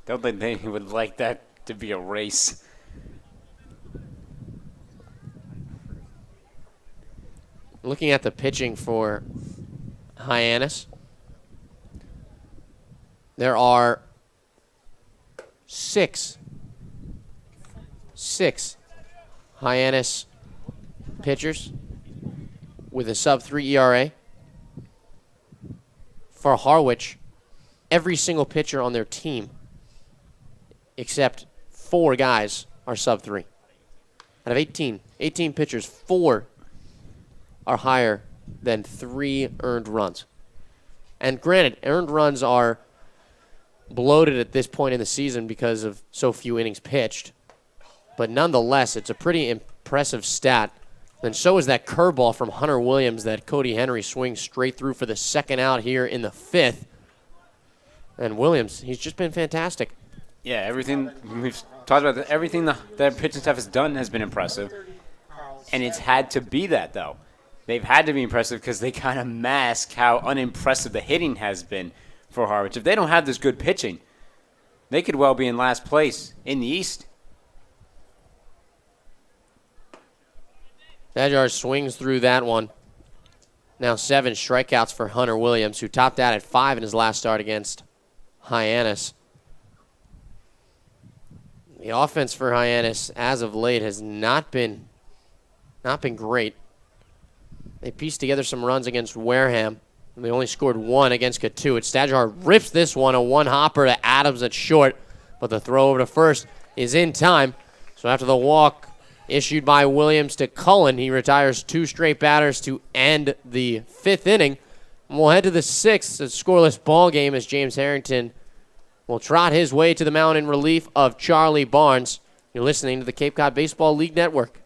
Don't think they would like that to be a race. Looking at the pitching for Hyannis, there are six Hyannis pitchers with a sub-3 ERA. For Harwich, every single pitcher on their team, except 4 guys, are sub-3. Out of 18 pitchers, 4 are higher than 3 earned runs. And granted, earned runs are bloated at this point in the season because of so few innings pitched. But nonetheless, it's a pretty impressive stat. And so is that curveball from Hunter Williams that Cody Henry swings straight through for the second out here in the 5th. And Williams, he's just been fantastic. Yeah, everything we've talked about, everything that pitching staff has done has been impressive. And it's had to be that, though. They've had to be impressive because they kind of mask how unimpressive the hitting has been for Harwich. If they don't have this good pitching, they could well be in last place in the East. Stadjahar swings through that one. Now 7 strikeouts for Hunter Williams, who topped out at 5 in his last start against Hyannis. The offense for Hyannis, as of late, has not been great. They pieced together some runs against Wareham, and they only scored 1 against Katuitt. Stadjahar rips this one, a 1-hopper to Adams at short, but the throw over to first is in time. So after the walk issued by Williams to Cullen, he retires 2 straight batters to end the 5th inning. And we'll head to the 6th, a scoreless ball game, as James Harrington will trot his way to the mound in relief of Charlie Barnes. You're listening to the Cape Cod Baseball League Network.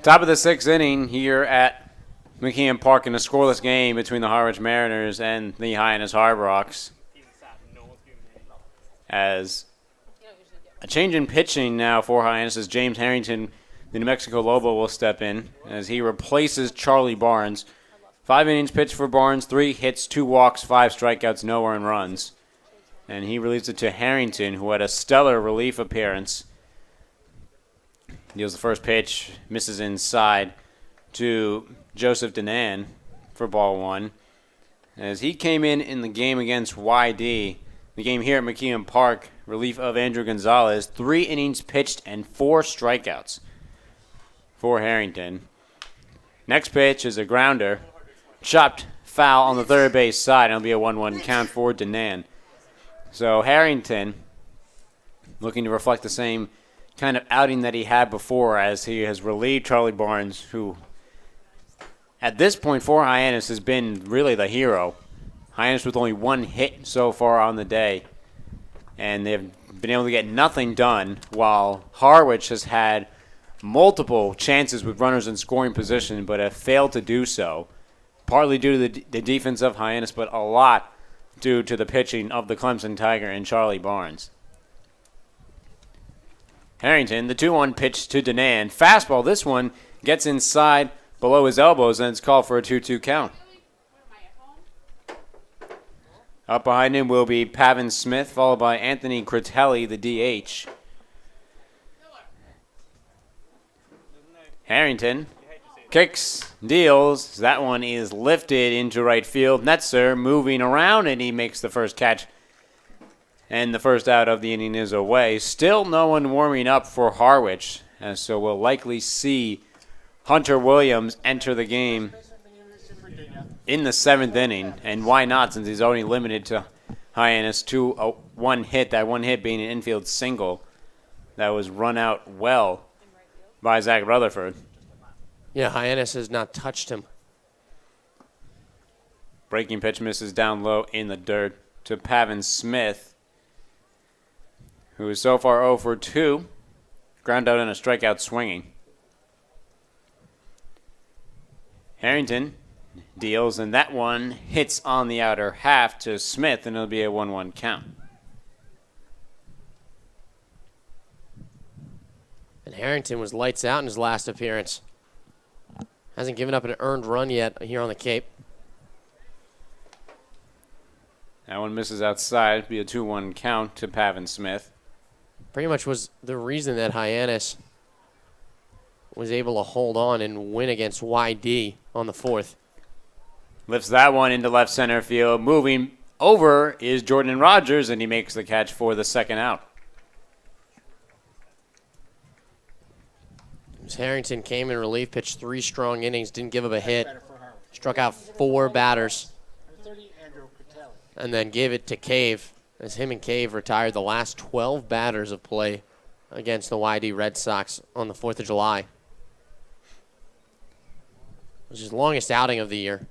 Top of the sixth inning here at McKeon Park in a scoreless game between the Harwich Mariners and the Hyannis Hard Rocks. As a change in pitching now for Hyannis as James Harrington, the New Mexico Lobo, will step in as he replaces Charlie Barnes. 5 innings pitched for Barnes, 3 hits, 2 walks, 5 strikeouts, no earned runs. And he relieves it to Harrington, who had a stellar relief appearance. Deals the first pitch, misses inside to Joseph Danan for ball 1. As he came in the game against YD, the game here at McKeon Park, relief of Andrew Gonzalez, 3 innings pitched and 4 strikeouts for Harrington. Next pitch is a grounder, chopped foul on the third base side. It'll be a 1-1 count for Danan. So Harrington looking to reflect the same kind of outing that he had before as he has relieved Charlie Barnes, who at this point for Hyannis has been really the hero. Hyannis with only 1 hit so far on the day. And they've been able to get nothing done, while Harwich has had multiple chances with runners in scoring position but have failed to do so, partly due to the defense of Hyannis, but a lot due to the pitching of the Clemson Tiger and Charlie Barnes. Harrington, the 2-1 pitch to Danan. Fastball, this one gets inside below his elbows, and it's called for a 2-2 count. Up behind him will be Pavin Smith, followed by Anthony Critelli, the DH. Harrington kicks, deals. That one is lifted into right field. Netzer moving around, and he makes the first catch. And the first out of the inning is away. Still no one warming up for Harwich, and so we'll likely see Hunter Williams enter the game in the 7th inning. And why not, since he's only limited to Hyannis to one hit, that one hit being an infield single that was run out well by Zach Rutherford. Yeah, Hyannis has not touched him. Breaking pitch misses down low in the dirt to Pavin Smith, who is so far 0 for 2. Ground out and a strikeout swinging. Harrington deals, and that one hits on the outer half to Smith, and it'll be a 1-1 count. And Harrington was lights out in his last appearance. Hasn't given up an earned run yet here on the Cape. That one misses outside. It'll be a 2-1 count to Pavin Smith. Pretty much was the reason that Hyannis was able to hold on and win against YD on the 4th. Lifts that one into left center field. Moving over is Jordan Rogers, and he makes the catch for the second out. Harrington came in relief, pitched 3 strong innings, didn't give up a hit, struck out 4 batters, and then gave it to Cave, as him and Cave retired the last 12 batters of play against the YD Red Sox on the 4th of July. It was his longest outing of the year.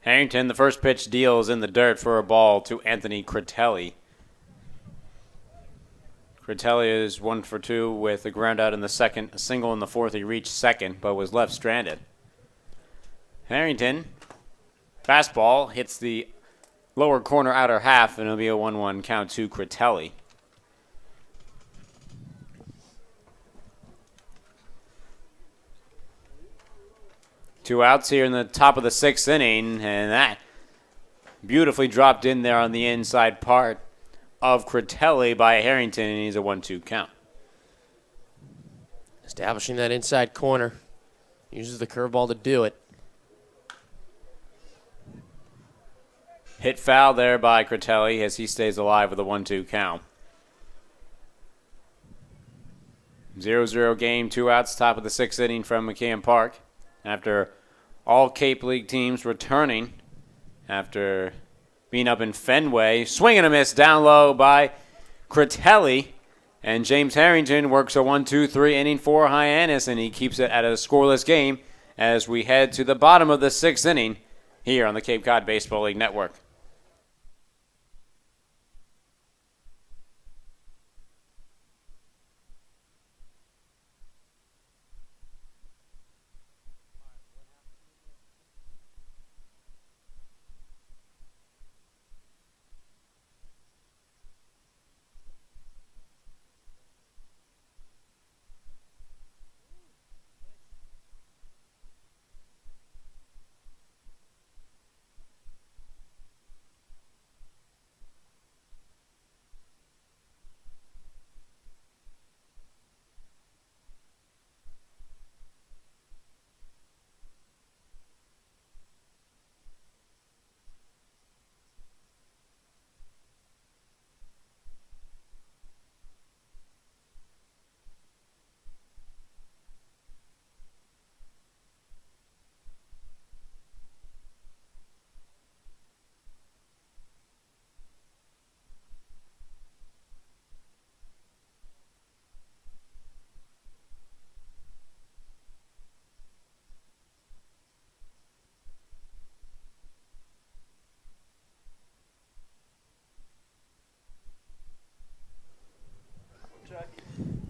Harrington, the first pitch deals in the dirt for a ball to Anthony Critelli. Critelli is 1 for 2 with a ground out in the second, a single in the 4th. He reached second, but was left stranded. Harrington, fastball, hits the lower corner outer half, and it'll be a 1-1 count to Critelli. Two outs here in the top of the 6th inning, and that beautifully dropped in there on the inside part of Critelli by Harrington, and he's a 1-2 count. Establishing that inside corner. Uses the curveball to do it. Hit foul there by Critelli as he stays alive with a 1-2 count. 0-0 game, 2 outs, top of the 6th inning from McKeon Park. After all Cape League teams returning after being up in Fenway. Swing and a miss down low by Critelli. And James Harrington works a 1-2-3 inning for Hyannis, and he keeps it at a scoreless game as we head to the bottom of the 6th inning here on the Cape Cod Baseball League Network.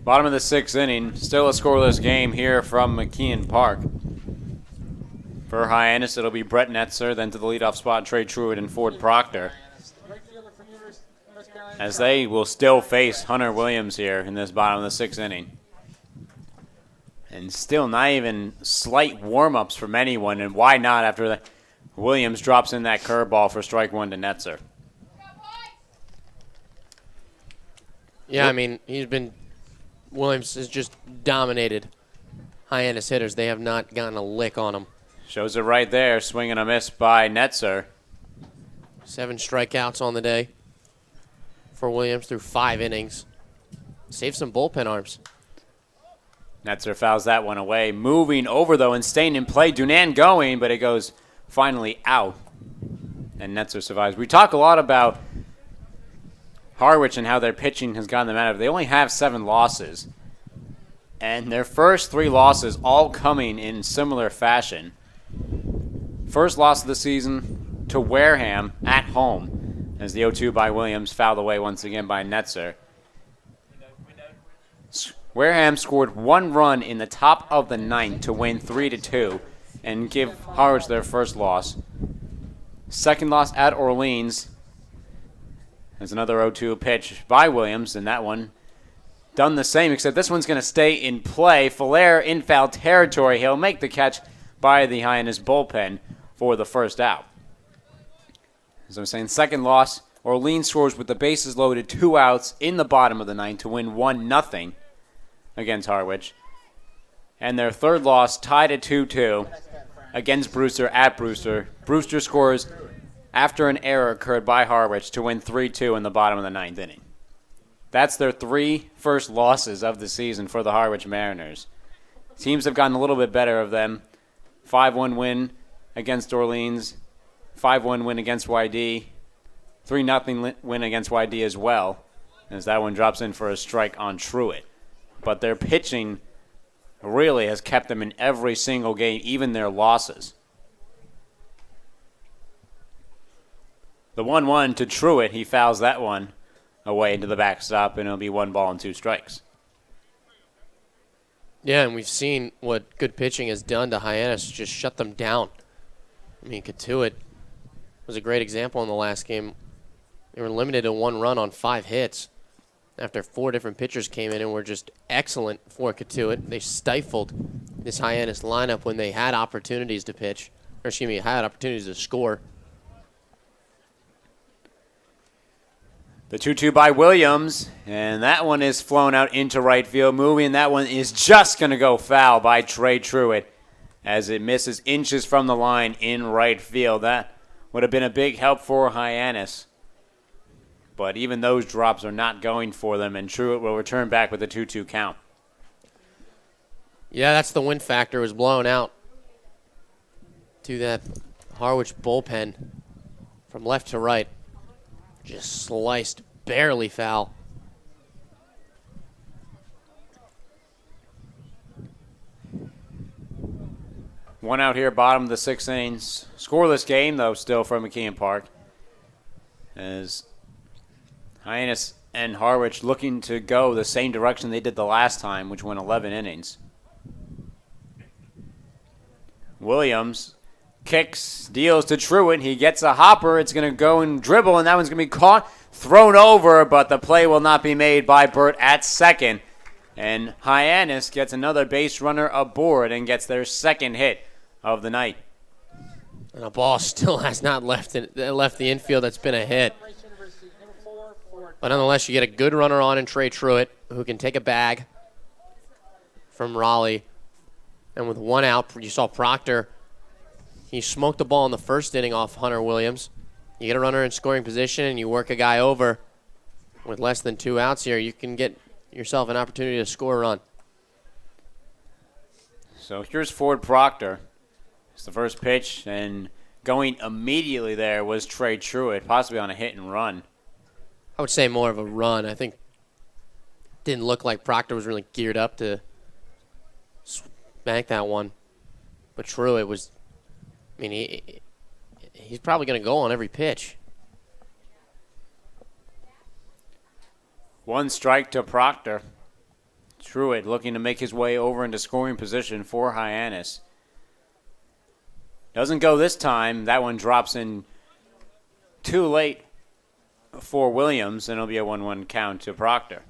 Bottom of the 6th inning. Still a scoreless game here from McKeon Park. For Hyannis, it'll be Brett Netzer. Then to the leadoff spot, Trey Truitt and Ford Proctor. As they will still face Hunter Williams here in this bottom of the 6th inning. And still not even slight warm-ups from anyone. And why not after that? Williams drops in that curveball for strike one to Netzer. Yeah, I mean, Williams has just dominated Hyannis hitters. They have not gotten a lick on him. Shows it right there. Swing and a miss by Netzer. 7 strikeouts on the day for Williams through 5 innings. Save some bullpen arms. Netzer fouls that one away. Moving over, though, and staying in play. Dunan going, but it goes finally out. And Netzer survives. We talk a lot about Harwich and how their pitching has gotten them out of it. They only have 7 losses. And their first 3 losses all coming in similar fashion. First loss of the season to Wareham at home as the 0-2 by Williams fouled away once again by Netzer. Wareham scored 1 run in the top of the 9th to win 3-2 and give Harwich their first loss. Second loss at Orleans. There's another 0-2 pitch by Williams, and that one done the same, except this one's going to stay in play. Flair in foul territory. He'll make the catch by the Hyannis bullpen for the first out. As I'm saying, second loss. Orleans scores with the bases loaded, 2 outs in the bottom of the 9th to win 1-0 against Harwich. And their third loss tied at 2-2 against Brewster at Brewster. Brewster scores after an error occurred by Harwich to win 3-2 in the bottom of the 9th inning. That's their 3 first losses of the season for the Harwich Mariners. Teams have gotten a little bit better of them. 5-1 win against Orleans, 5-1 win against YD, 3-0 win against YD as well, as that one drops in for a strike on Truitt. But their pitching really has kept them in every single game, even their losses. The 1-1 to Truitt, he fouls that one away into the backstop, and it'll be 1 ball and 2 strikes. Yeah, and we've seen what good pitching has done to Hyannis, just shut them down. I mean, Katuitt was a great example in the last game. They were limited to 1 run on 5 hits after 4 different pitchers came in and were just excellent for Katuitt. They stifled this Hyannis lineup when they had opportunities to pitch, or excuse me, had opportunities to score. The 2-2 by Williams, and that one is flown out into right field. Moving, that one is just going to go foul by Trey Truitt as it misses inches from the line in right field. That would have been a big help for Hyannis. But even those drops are not going for them, and Truitt will return back with a 2-2 count. Yeah, that's the win factor, was blown out to that Harwich bullpen from left to right. Just sliced, barely foul. One out here, bottom of the 6th innings. Scoreless game, though, still from McKeon Park. As Hyannis and Harwich looking to go the same direction they did the last time, which went 11 innings. Williams kicks, deals to Truitt. He gets a hopper. It's going to go and dribble, and that one's going to be caught, thrown over, but the play will not be made by Burt at second. And Hyannis gets another base runner aboard and gets their second hit of the night. And a ball still has not left the infield. That's been a hit. But nonetheless, you get a good runner on in Trey Truitt, who can take a bag from Raleigh. And with 1 out, you saw Proctor. He smoked the ball in the first inning off Hunter Williams. You get a runner in scoring position and you work a guy over with less than 2 outs here, you can get yourself an opportunity to score a run. So here's Ford Proctor. It's the first pitch, and going immediately there was Trey Truitt, possibly on a hit and run. I would say more of a run. I think it didn't look like Proctor was really geared up to smack that one. But Truitt was, I mean, he's probably going to go on every pitch. 1 strike to Proctor. Truitt looking to make his way over into scoring position for Hyannis. Doesn't go this time. That one drops in too late for Williams, and it'll be a 1-1 count to Proctor.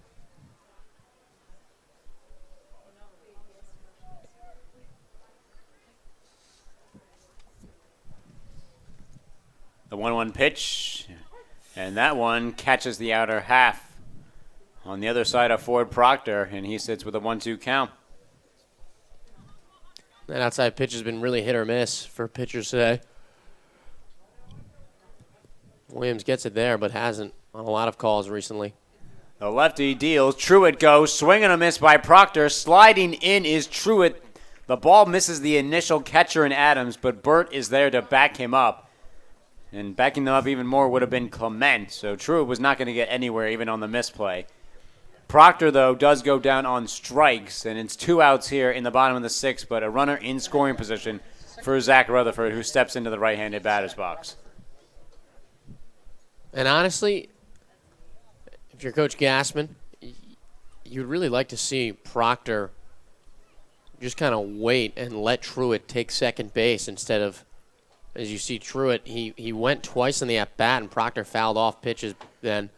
The 1-1 pitch, and that one catches the outer half on the other side of Ford Proctor, and he sits with a 1-2 count. That outside pitch has been really hit or miss for pitchers today. Williams gets it there, but hasn't on a lot of calls recently. The lefty deals. Truitt goes. Swing and a miss by Proctor. Sliding in is Truitt. The ball misses the initial catcher in Adams, but Burt is there to back him up. And backing them up even more would have been Clement. So Truitt was not going to get anywhere even on the misplay. Proctor, though, does go down on strikes, and it's 2 outs here in the bottom of the 6th, but a runner in scoring position for Zach Rutherford, who steps into the right-handed batter's box. And honestly, if you're Coach Gassman, you'd really like to see Proctor just kind of wait and let Truitt take second base instead of, as you see Truitt, he went twice in the at-bat, and Proctor fouled off pitches then.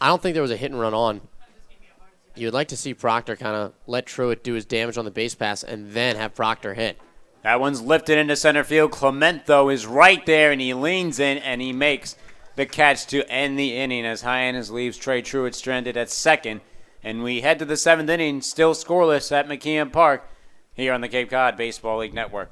I don't think there was a hit and run on. You'd like to see Proctor kind of let Truitt do his damage on the base pass and then have Proctor hit. That one's lifted into center field. Clement, though, is right there, and he leans in, and he makes the catch to end the inning as Hyannis leaves Trey Truitt stranded at second. And we head to the 7th inning, still scoreless at McKeon Park here on the Cape Cod Baseball League Network.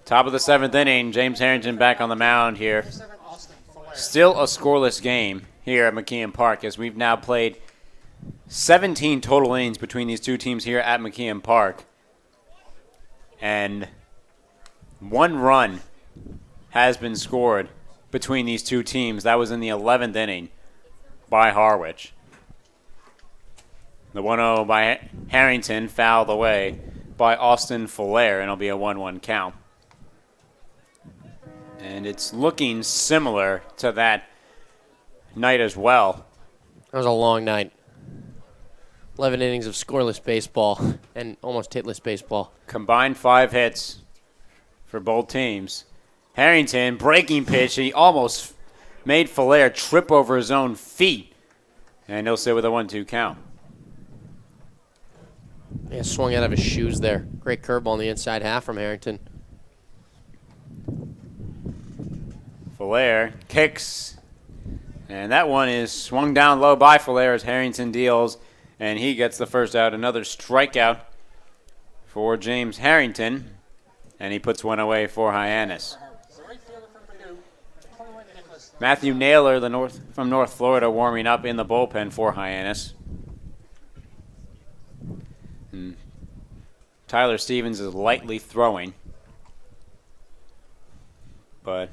Top of the 7th inning, James Harrington back on the mound here. Still a scoreless game here at McKeon Park as we've now played 17 total innings between these two teams here at McKeon Park. And 1 run has been scored between these two teams. That was in the 11th inning by Harwich. The 1-0 by Harrington fouled away by Austin Fuller, and it'll be a 1-1 count. And it's looking similar to that night as well. That was a long night. 11 innings of scoreless baseball and almost hitless baseball. Combined 5 hits for both teams. Harrington, breaking pitch, and he almost made Fuller trip over his own feet. And he'll sit with a 1-2 count. Yeah, swung out of his shoes there. Great curveball on the inside half from Harrington. Fuller kicks, and that one is swung down low by Fuller as Harrington deals, and he gets the first out. Another strikeout for James Harrington, and he puts one away for Hyannis. Matthew Naylor, from North Florida, warming up in the bullpen for Hyannis. And Tyler Stevens is lightly throwing, but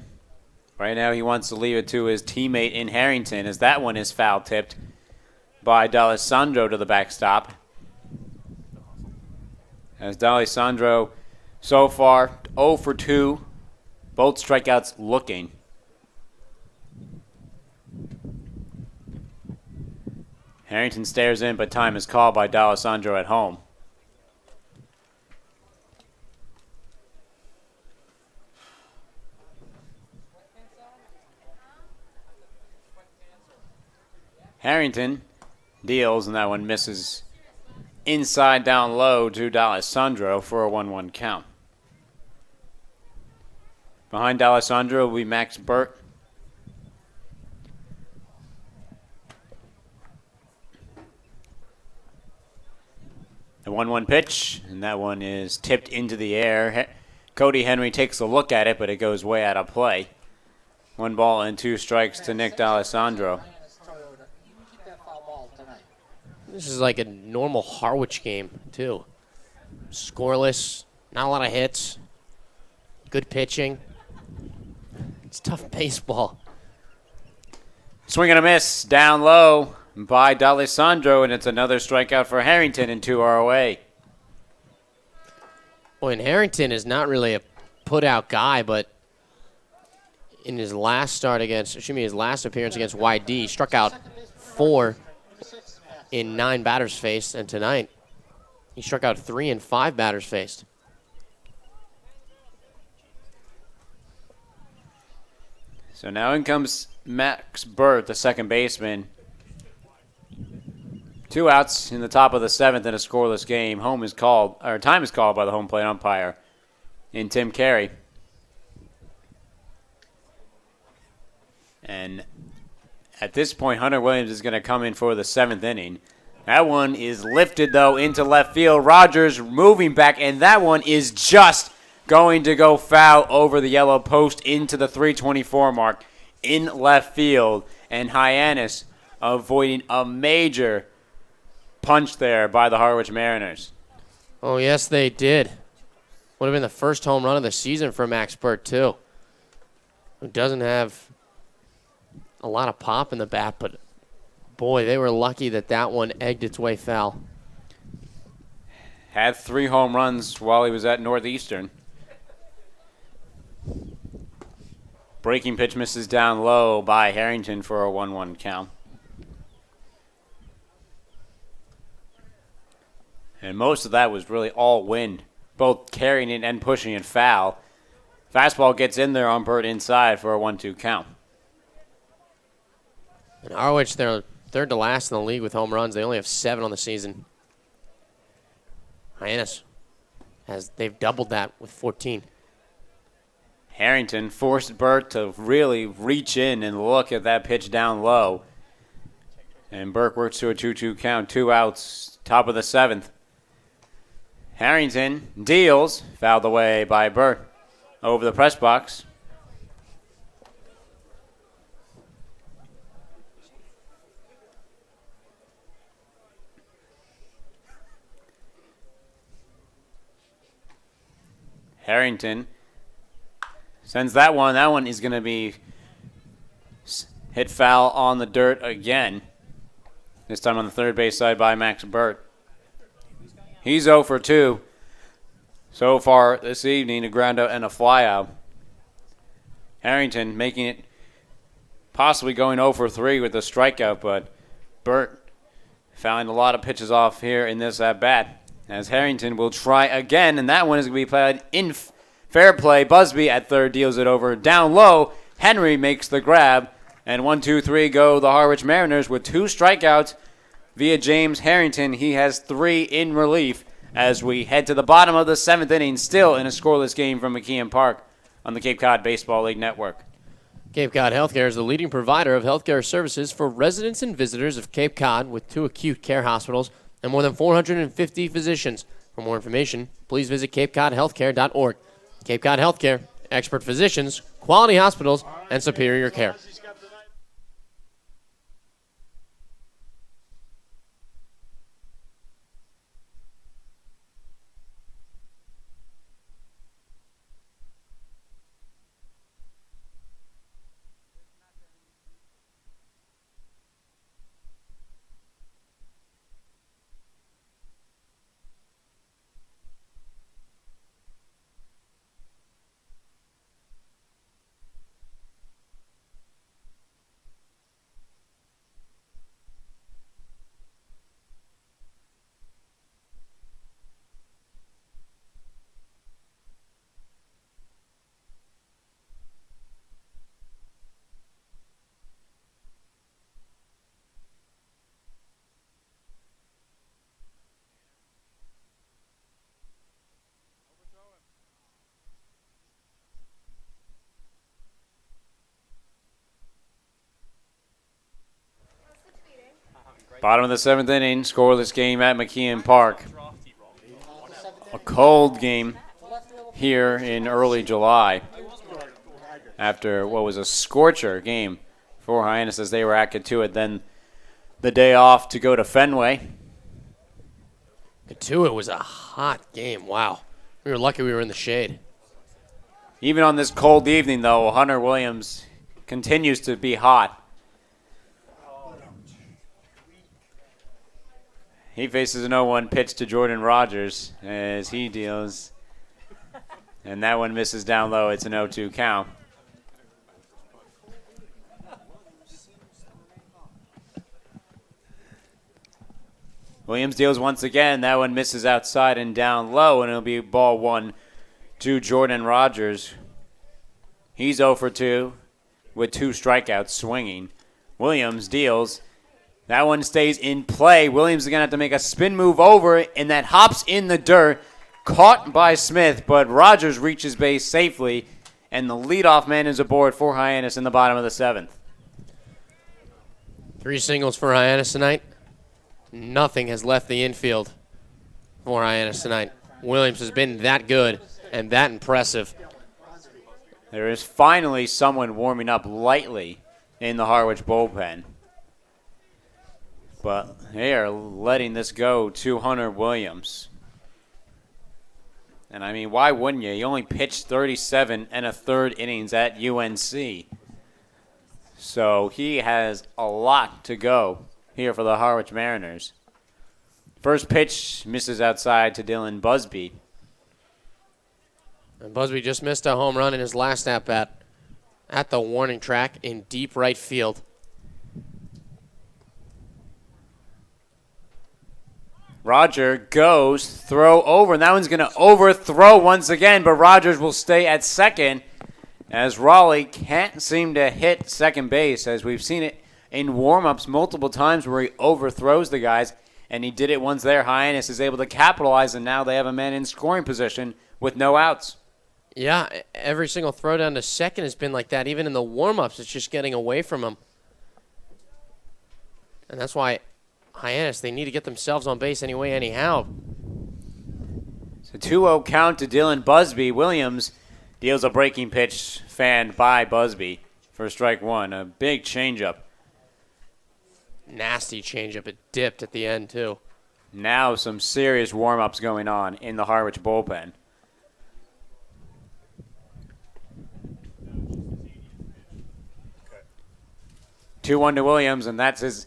right now he wants to leave it to his teammate in Harrington as that one is foul tipped by D'Alessandro to the backstop. As D'Alessandro so far 0 for 2, both strikeouts looking Harrington stares in, but time is called by D'Alessandro at home. Harrington deals, and that one misses inside down low to D'Alessandro for a 1-1 count. Behind D'Alessandro will be Max Burt. The 1-1 pitch, and that one is tipped into the air. Cody Henry takes a look at it, but it goes way out of play. 1 ball and 2 strikes to Nick D'Alessandro. This is like a normal Harwich game, too. Scoreless, not a lot of hits, good pitching. It's tough baseball. Swing and a miss down low by D'Alessandro, and it's another strikeout for Harrington, and 2 are away. Boy, and Harrington is not really a put-out guy, but in his last appearance against YD, he struck out 4 in 9 batters faced, and tonight he struck out 3 in 5 batters faced. So now in comes Max Burt, the second baseman. 2 outs in the top of the 7th in a scoreless game. Time is called by the home plate umpire in Tim Carey. And at this point, Hunter Williams is going to come in for the 7th inning. That one is lifted, though, into left field. Rogers moving back, and that one is just going to go foul over the yellow post into the 324 mark in left field. And Hyannis avoiding a major punch there by the Harwich Mariners. Oh, yes, they did. Would have been the first home run of the season for Max Burt, too. Who doesn't have a lot of pop in the bat, but boy, they were lucky that one egged its way foul. Had 3 home runs while he was at Northeastern. Breaking pitch misses down low by Harrington for a 1-1 count. And most of that was really all wind, both carrying it and pushing it foul. Fastball gets in there on Burt inside for a 1-2 count. And Harwich, they're third to last in the league with home runs. They only have 7 on the season. Hyannis they've doubled that with 14. Harrington forced Burt to really reach in and look at that pitch down low. And Burke works to a 2-2 count, 2 outs, top of the 7th. Harrington deals, fouled away by Burt over the press box. Harrington sends that one. That one is going to be hit foul on the dirt again. This time on the third base side by Max Burt. He's 0 for 2 so far this evening, a ground out and a fly out. Harrington making it possibly going 0 for 3 with a strikeout, but Burt fouling a lot of pitches off here in this at-bat. As Harrington will try again, and that one is going to be played in fair play. Busby at third deals it over. Down low, Henry makes the grab, and 1-2-3 go the Harwich Mariners with 2 strikeouts via James Harrington. He has 3 in relief as we head to the bottom of the 7th inning, still in a scoreless game from McKeon Park on the Cape Cod Baseball League Network. Cape Cod Healthcare is the leading provider of healthcare services for residents and visitors of Cape Cod with 2 acute care hospitals and more than 450 physicians. For more information, please visit capecodhealthcare.org. Cape Cod Healthcare, expert physicians, quality hospitals, and superior care. Bottom of the 7th inning, scoreless game at McKeon Park. A cold game here in early July after what was a scorcher game for Hyannis as they reacted to it. Then the day off to go to Fenway. It was a hot game. Wow. We were lucky we were in the shade. Even on this cold evening, though, Hunter Williams continues to be hot. He faces an 0-1 pitch to Jordan Rogers as he deals. And that one misses down low. It's an 0-2 count. Williams deals once again. That one misses outside and down low, and it'll be ball 1 to Jordan Rogers. He's 0 for 2 with 2 strikeouts swinging. Williams deals. That one stays in play. Williams is going to have to make a spin move over, and that hops in the dirt. Caught by Smith, but Rogers reaches base safely, and the leadoff man is aboard for Hyannis in the bottom of the 7th. 3 singles for Hyannis tonight. Nothing has left the infield for Hyannis tonight. Williams has been that good and that impressive. There is finally someone warming up lightly in the Harwich bullpen. But they are letting this go to Hunter Williams. And I mean, why wouldn't you? He only pitched 37 and a third innings at UNC. So he has a lot to go here for the Harwich Mariners. First pitch misses outside to Dylan Busby. And Busby just missed a home run in his last at-bat at the warning track in deep right field. Roger goes, throw over, and that one's going to overthrow once again, but Rogers will stay at second as Raleigh can't seem to hit second base, as we've seen it in warm-ups multiple times where he overthrows the guys, and he did it once there. Hyannis is able to capitalize, and now they have a man in scoring position with no outs. Yeah, every single throw down to second has been like that. Even in the warm-ups, it's just getting away from him. And that's why Hyannis, they need to get themselves on base anyway, anyhow. It's a 2-0 count to Dylan Busby. Williams deals a breaking pitch fanned by Busby for strike 1. A big changeup. Nasty changeup. It dipped at the end, too. Now some serious warm-ups going on in the Harwich bullpen. Okay. 2-1 to Williams, and that's his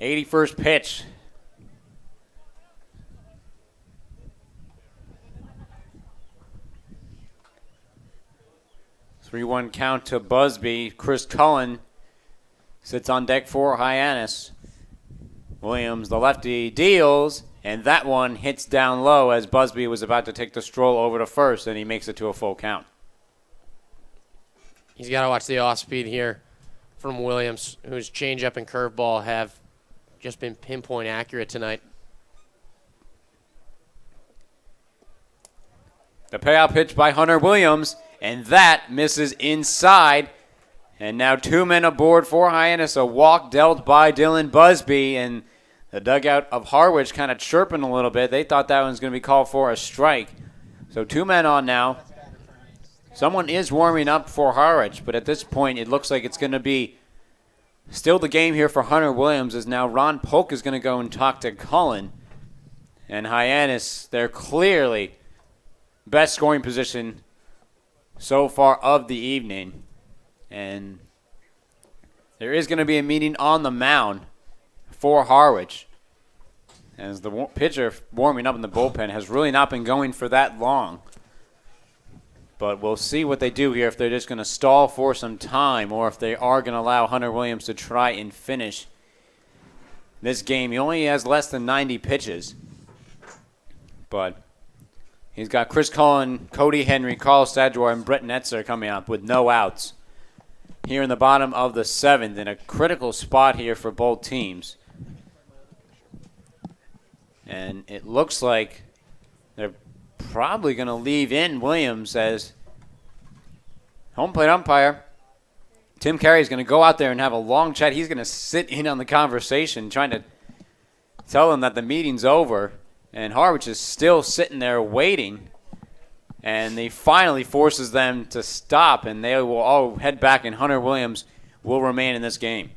81st pitch. Three-one count to Busby. Chris Cullen sits on deck for Hyannis. Williams, the lefty, deals, and that one hits down low as Busby was about to take the stroll over to first, and he makes it to a full count. He's got to watch the off-speed here from Williams, whose changeup and curveball have just been pinpoint accurate tonight. The payout pitch by Hunter Williams, and that misses inside. And now 2 men aboard for Hyannis. A walk dealt by Dylan Busby, and the dugout of Harwich kind of chirping a little bit. They thought that one was going to be called for a strike. So 2 men on now. Someone is warming up for Harwich, but at this point it looks like it's going to be still the game here for Hunter Williams, as now Ron Polk is going to go and talk to Cullen. And Hyannis, they're clearly best scoring position so far of the evening. And there is going to be a meeting on the mound for Harwich, as the pitcher warming up in the bullpen has really not been going for that long. But we'll see what they do here, if they're just going to stall for some time or if they are going to allow Hunter Williams to try and finish this game. He only has less than 90 pitches. But he's got Chris Cullen, Cody Henry, Carl Stadjor, and Brett Netzer coming up with no outs here in the bottom of the 7th, in a critical spot here for both teams. And it looks like they're probably going to leave in Williams as home plate umpire. Tim Carey is going to go out there and have a long chat. He's going to sit in on the conversation, trying to tell them that the meeting's over, and Harwich is still sitting there waiting. And he finally forces them to stop, and they will all head back, and Hunter Williams will remain in this game.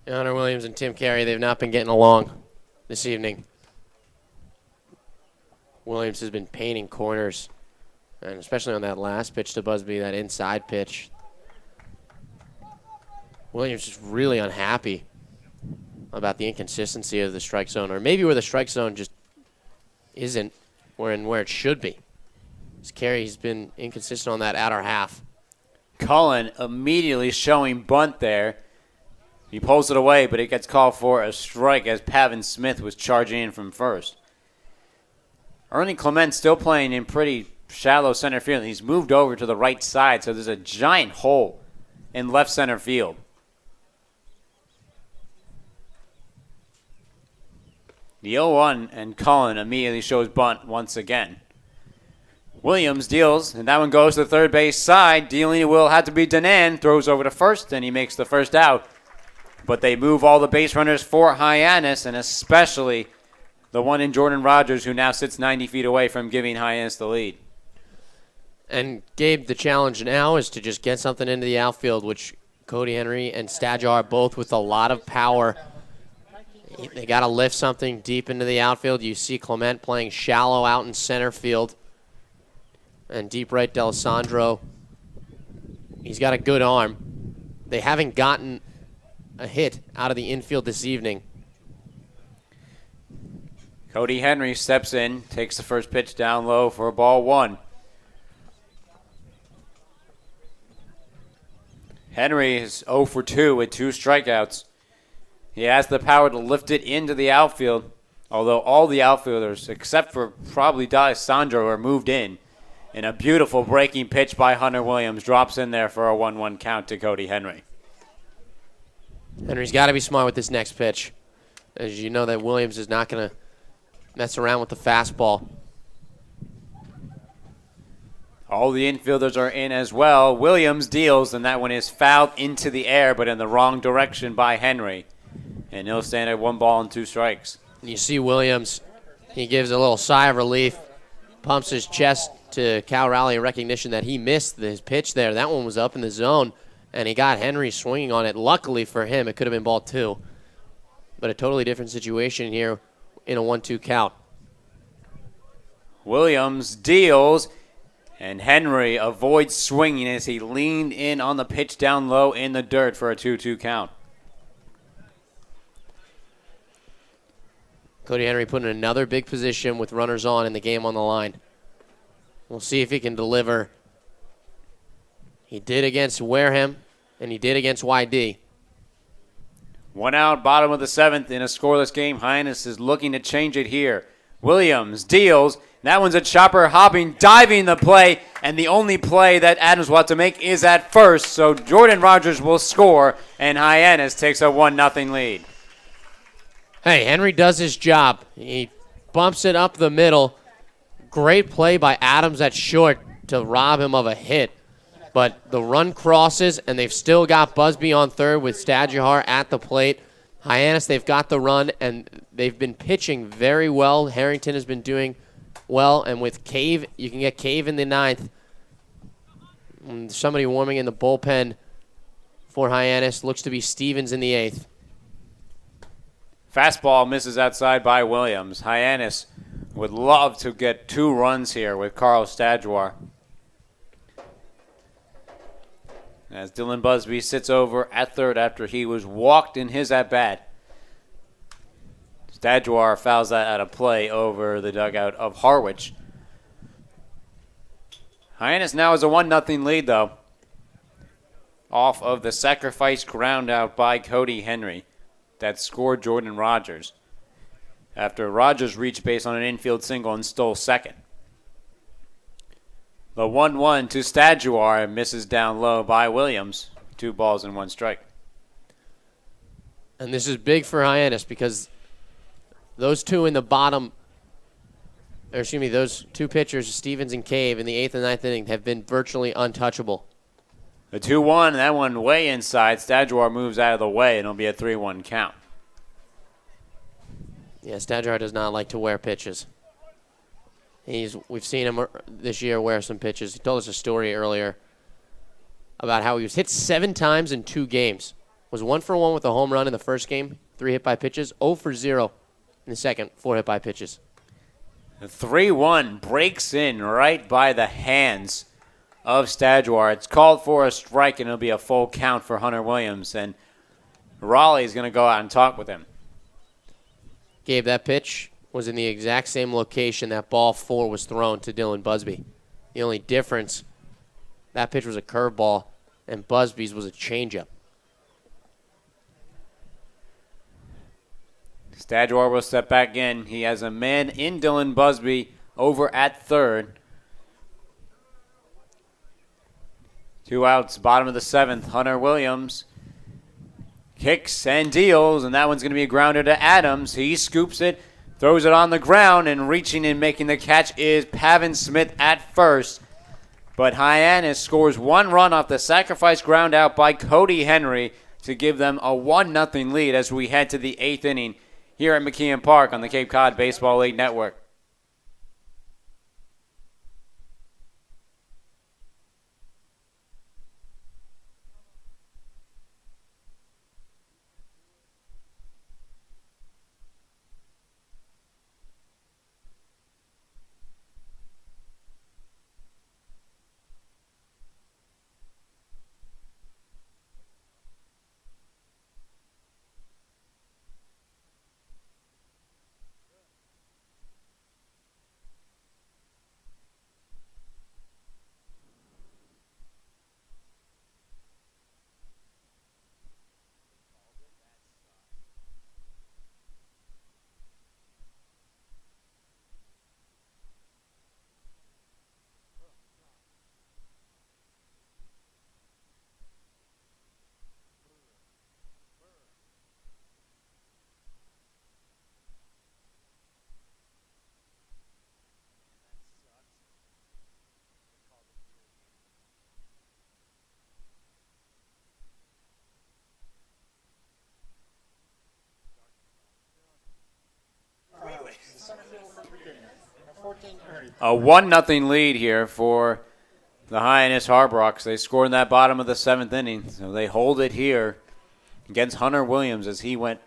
Hunter Williams and Tim Carey, they've not been getting along this evening. Williams has been painting corners, and especially on that last pitch to Busby, that inside pitch. Williams is really unhappy about the inconsistency of the strike zone, or maybe where the strike zone just isn't where it should be. Carey's been inconsistent on that outer half. Cullen immediately showing bunt there. He pulls it away, but it gets called for a strike as Pavin Smith was charging in from first. Ernie Clement still playing in pretty shallow center field. He's moved over to the right side, so there's a giant hole in left center field. The 0-1, and Cullen immediately shows bunt once again. Williams deals, and that one goes to the third base side. Dealing will have to be Danan. Throws over to first, and he makes the first out. But they move all the base runners for Hyannis, and especially the one in Jordan Rogers, who now sits 90 feet away from giving Hyannis the lead. And Gabe, the challenge now is to just get something into the outfield, which Cody Henry and Stajar both with a lot of power. They got to lift something deep into the outfield. You see Clement playing shallow out in center field. And deep right, D'Alessandro. He's got a good arm. They haven't gotten a hit out of the infield this evening. Cody Henry steps in, takes the first pitch down low for a ball one. Henry is 0 for 2 with 2 strikeouts. He has the power to lift it into the outfield, although all the outfielders, except for probably D'Alessandro, are moved in. And a beautiful breaking pitch by Hunter Williams drops in there for a 1-1 count to Cody Henry. Henry's got to be smart with this next pitch. As you know that Williams is not going to mess around with the fastball. All the infielders are in as well. Williams deals, and that one is fouled into the air, but in the wrong direction by Henry. And he'll stand at 1 ball and 2 strikes. You see Williams, he gives a little sigh of relief, pumps his chest to Cal Raleigh in recognition that he missed his pitch there. That one was up in the zone, and he got Henry swinging on it. Luckily for him, it could have been ball 2. But a totally different situation here in a 1-2 count. Williams deals, and Henry avoids swinging as he leaned in on the pitch down low in the dirt for a 2-2 count. Cody Henry put in another big position with runners on and the game on the line. We'll see if he can deliver. He did against Wareham, and he did against YD. 1 out, bottom of the 7th in a scoreless game. Hyannis is looking to change it here. Williams deals. That one's a chopper, hopping, diving the play, and the only play that Adams will have to make is at first. So Jordan Rogers will score, and Hyannis takes a 1-0 lead. Hey, Henry does his job. He bumps it up the middle. Great play by Adams at short to rob him of a hit. But the run crosses, and they've still got Busby on third with Stajar at the plate. Hyannis, they've got the run, and they've been pitching very well. Harrington has been doing well, and with Cave, you can get Cave in the 9th. And somebody warming in the bullpen for Hyannis. Looks to be Stevens in the 8th. Fastball misses outside by Williams. Hyannis would love to get 2 runs here with Carl Stajar. As Dylan Busby sits over at third after he was walked in his at-bat. Stajar fouls that out of play over the dugout of Harwich. Hyannis now has a 1-0 lead, though, off of the sacrifice ground out by Cody Henry that scored Jordan Rogers after Rogers reached base on an infield single and stole second. The 1-1 to Stajar misses down low by Williams. 2 balls and 1 strike. And this is big for Hyannis because those two in the bottom, or excuse me, those 2 pitchers, Stevens and Cave, in the 8th and 9th inning have been virtually untouchable. The 2-1, that one way inside. Stadjwar moves out of the way, and it'll be a 3-1 count. Yeah, Stadjwar does not like to wear pitches. We've seen him this year wear some pitches. He told us a story earlier about how he was hit 7 times in 2 games. Was 1 for 1 with a home run in the first game, 3 hit by pitches, 0 for 0 in the second, 4 hit by pitches. The 3-1 breaks in right by the hands of Stadjwar. It's called for a strike, and it'll be a full count for Hunter Williams. And Raleigh's going to go out and talk with him. Gabe, that pitch was in the exact same location that ball 4 was thrown to Dylan Busby. The only difference, that pitch was a curveball, and Busby's was a changeup. Stadjwar will step back in. He has a man in Dylan Busby over at third. 2 outs, bottom of the 7th. Hunter Williams kicks and deals, and that one's going to be a grounder to Adams. He scoops it, throws it on the ground, and reaching and making the catch is Pavin Smith at first. But Hyannis scores 1 run off the sacrifice ground out by Cody Henry to give them a 1-0 lead as we head to the 8th inning here at McKeon Park on the Cape Cod Baseball League Network. A 1-0 lead here for the Hyannis Harbrox. They scored in that bottom of the 7th inning, so they hold it here against Hunter Williams as he went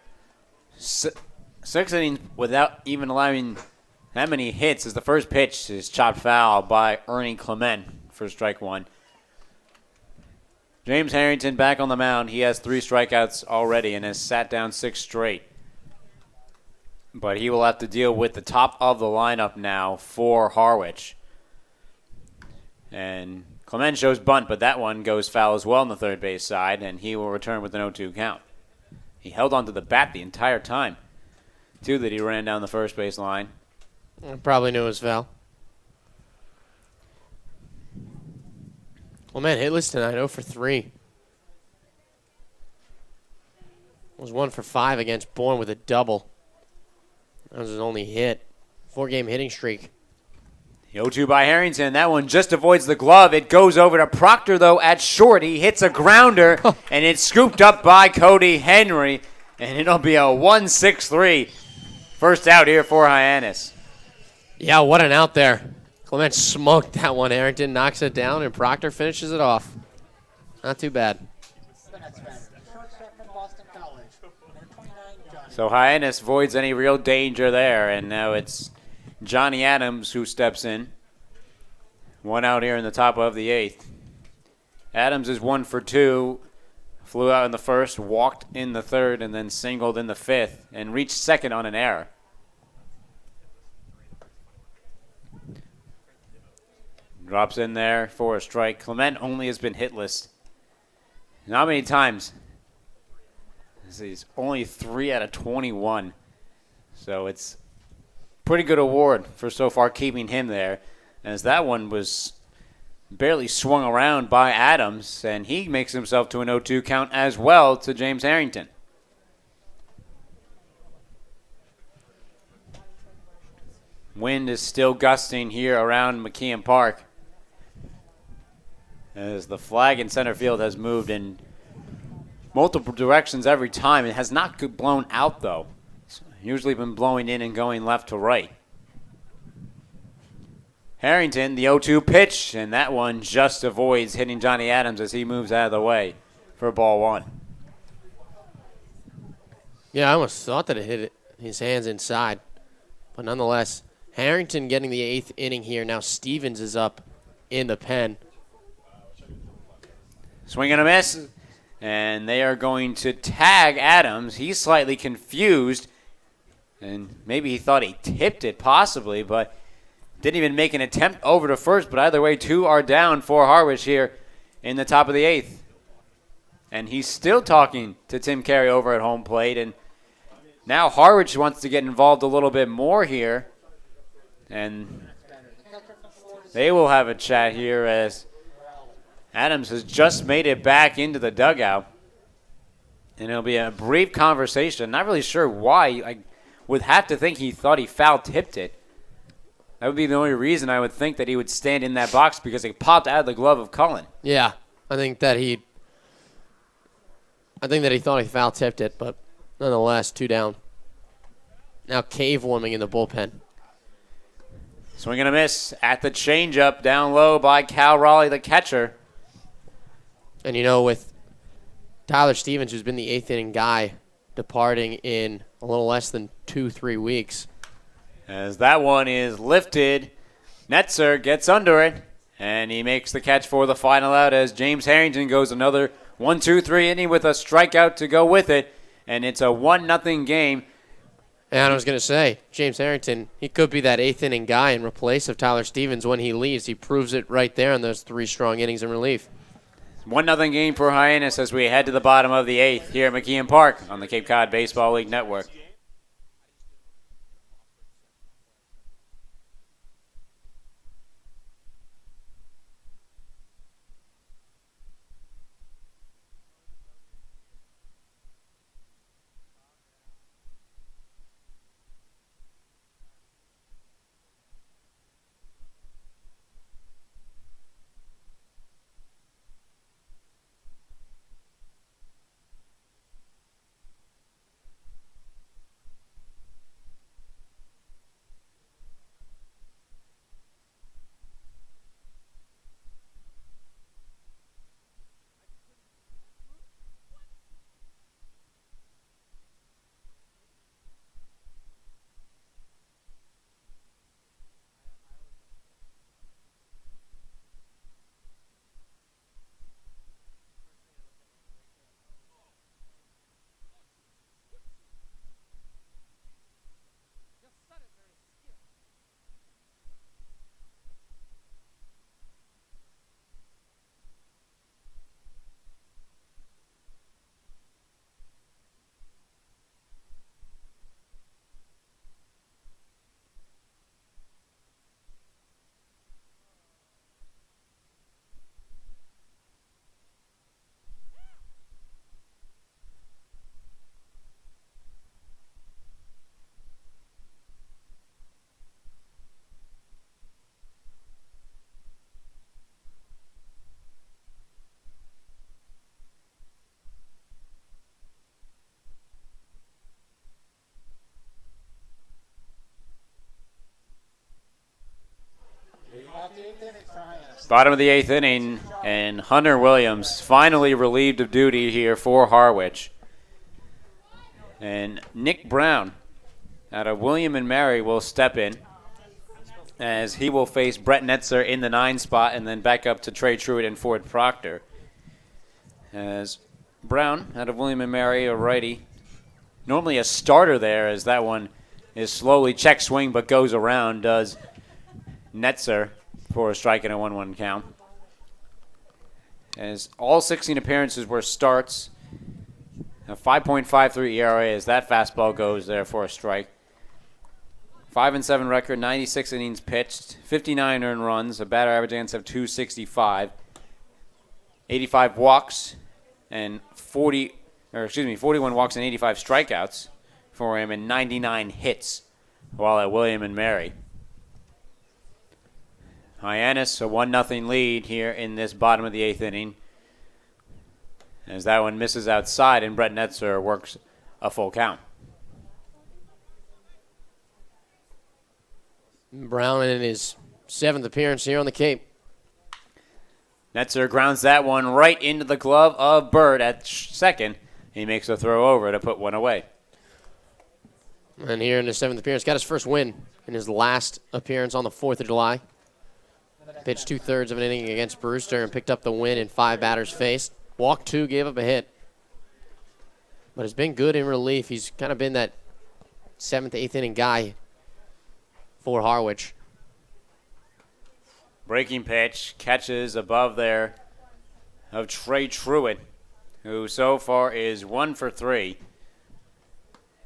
6 innings without even allowing that many hits. As the first pitch is chopped foul by Ernie Clement for strike 1. James Harrington back on the mound. He has 3 strikeouts already and has sat down 6 straight. But he will have to deal with the top of the lineup now for Harwich. And Clement shows bunt, but that one goes foul as well on the third base side, and he will return with an 0-2 count. He held onto the bat the entire time, too, that he ran down the first base line. Probably knew it was foul. Clement hitless tonight, 0 for 3. Was 1 for 5 against Bourne with a double. That was his only hit. 4-game hitting streak. The 0-2 by Harrington. That one just avoids the glove. It goes over to Proctor, though, at short. He hits a grounder, and it's scooped up by Cody Henry. And it'll be a 1-6-3. First out here for Hyannis. Yeah, what an out there. Clement smoked that one. Harrington knocks it down, and Proctor finishes it off. Not too bad. So Hyannis avoids any real danger there, and now it's Johnny Adams who steps in. 1 out here in the top of the 8th. Adams is 1 for 2. Flew out in the first, walked in the third, and then singled in the 5th, and reached second on an error. Drops in there for a strike. Clement only has been hitless. Not many times. He's only 3 out of 21. So it's pretty good award for so far keeping him there. As that one was barely swung around by Adams, and he makes himself to an 0-2 count as well to James Harrington. Wind is still gusting here around McKeon Park. as the flag in center field has moved in multiple directions every time. It has not blown out, though. It's usually been blowing in and going left to right. Harrington, the 0-2 pitch, and that one just avoids hitting Johnny Adams as he moves out of the way for ball one. Yeah, I almost thought that it hit his hands inside. But nonetheless, Harrington getting the 8th inning here. Now Stevens is up in the pen. Swing and a miss, and they are going to tag Adams. He's slightly confused, and maybe he thought he tipped it possibly, but didn't even make an attempt over to first. But either way, 2 are down for Harwich here in the top of the 8th. And he's still talking to Tim Carey over at home plate, and now Harwich wants to get involved a little bit more here, and they will have a chat here as Adams has just made it back into the dugout. And it'll be a brief conversation. Not really sure why. I would have to think he thought he foul tipped it. That would be the only reason I would think that he would stand in that box, because it popped out of the glove of Cullen. Yeah, I think that he thought he foul tipped it, but nonetheless, 2 down. Now Cave warming in the bullpen. Swing and a miss at the changeup down low by Cal Raleigh, the catcher. And with Tyler Stevens, who's been the 8th inning guy, departing in a little less than 2-3 weeks. As that one is lifted, Netzer gets under it, and he makes the catch for the final out as James Harrington goes another 1-2-3 inning with a strikeout to go with it, and it's a 1-0 game. And I was going to say, James Harrington, he could be that 8th inning guy in replace of Tyler Stevens when he leaves. He proves it right there in those 3 strong innings in relief. 1-0 game for Hyannis as we head to the bottom of the 8th here at McKeon Park on the Cape Cod Baseball League Network. Bottom of the 8th inning, and Hunter Williams finally relieved of duty here for Harwich. And Nick Brown out of William and Mary will step in as he will face Brett Netzer in the 9 spot and then back up to Trey Truitt and Ford Proctor. As Brown out of William and Mary, a righty, normally a starter there, as that one is slowly check swing but goes around, does Netzer for a strike and a 1-1 count. As all 16 appearances were starts, a 5.53 ERA as that fastball goes there for a strike. 5-7 record, 96 innings pitched, 59 earned runs, a batter average against of 265, 85 walks, and 41 walks and 85 strikeouts for him, and 99 hits while at William and Mary. Hyannis, a 1-0 lead here in this bottom of the 8th inning. As that one misses outside, and Brett Netzer works a full count. Brown in his 7th appearance here on the Cape. Netzer grounds that one right into the glove of Bird at second. He makes a throw over to put one away. And here in his 7th appearance, got his first win in his last appearance on the 4th of July. Pitched 2/3 of an inning against Brewster and picked up the win in 5 batters faced. Walked 2, gave up a hit. But has been good in relief. He's kind of been that 7th, 8th inning guy for Harwich. Breaking pitch, catches above there of Trey Truitt, who so far is 1 for 3.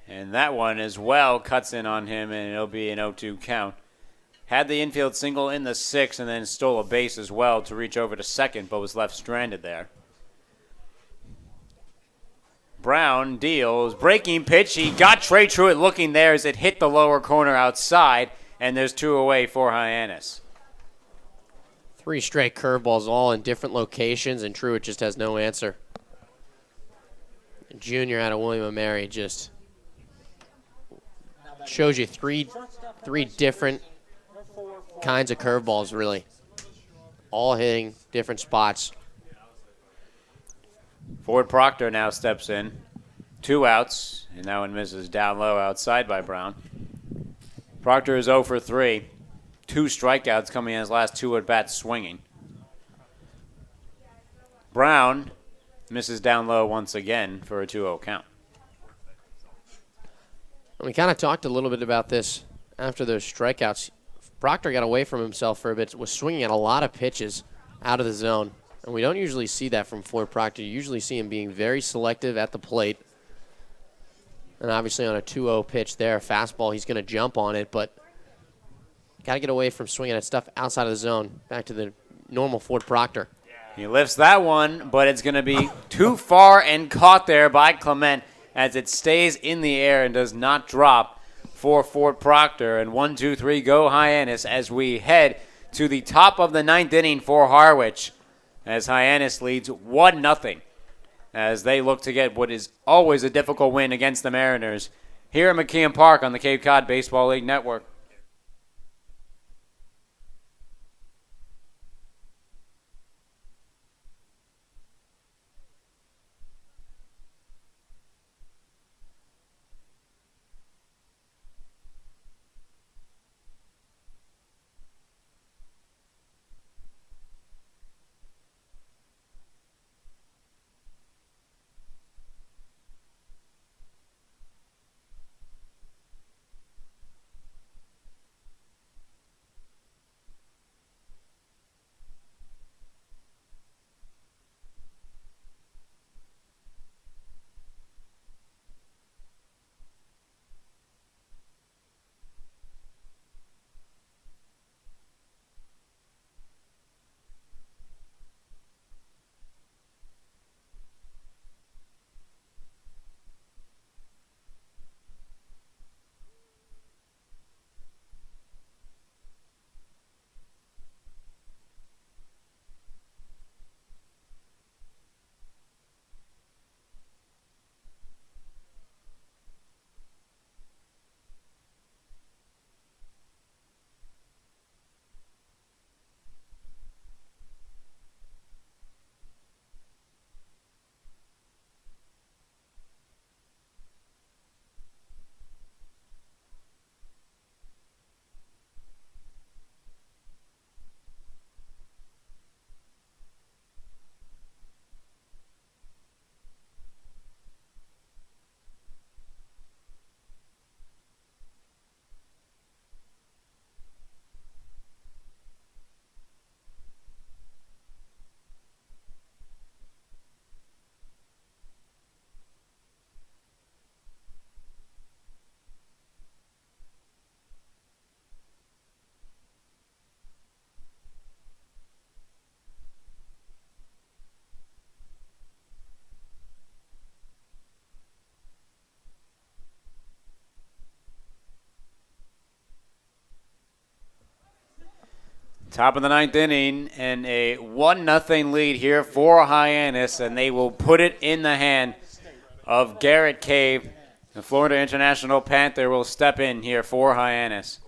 And that one as well cuts in on him, and it'll be an 0-2 count. Had the infield single in the 6th and then stole a base as well to reach over to second, but was left stranded there. Brown deals. Breaking pitch. He got Trey Truitt looking there as it hit the lower corner outside, and there's 2 away for Hyannis. 3 straight curveballs all in different locations, and Truitt just has no answer. Junior out of William & Mary just shows you three different kinds of curveballs, really. All hitting different spots. Ford Proctor now steps in. 2 outs, and that one misses down low outside by Brown. Proctor is 0 for 3. 2 strikeouts coming in his last 2 at-bats swinging. Brown misses down low once again for a 2-0 count. We kind of talked a little bit about this after those strikeouts. Proctor got away from himself for a bit, was swinging at a lot of pitches out of the zone. And we don't usually see that from Ford Proctor. You usually see him being very selective at the plate. And obviously on a 2-0 pitch there, fastball, he's going to jump on it, but got to get away from swinging at stuff outside of the zone. Back to the normal Ford Proctor. He lifts that one, but it's going to be too far and caught there by Clement as it stays in the air and does not drop for Ford Proctor. And 1-2-3 go Hyannis as we head to the top of the 9th inning for Harwich, as Hyannis leads 1-0 as they look to get what is always a difficult win against the Mariners here at McKeon Park on the Cape Cod Baseball League Network. Top of the ninth inning, and a 1-0 lead here for Hyannis, and they will put it in the hand of Garrett Cave. The Florida International Panther will step in here for Hyannis.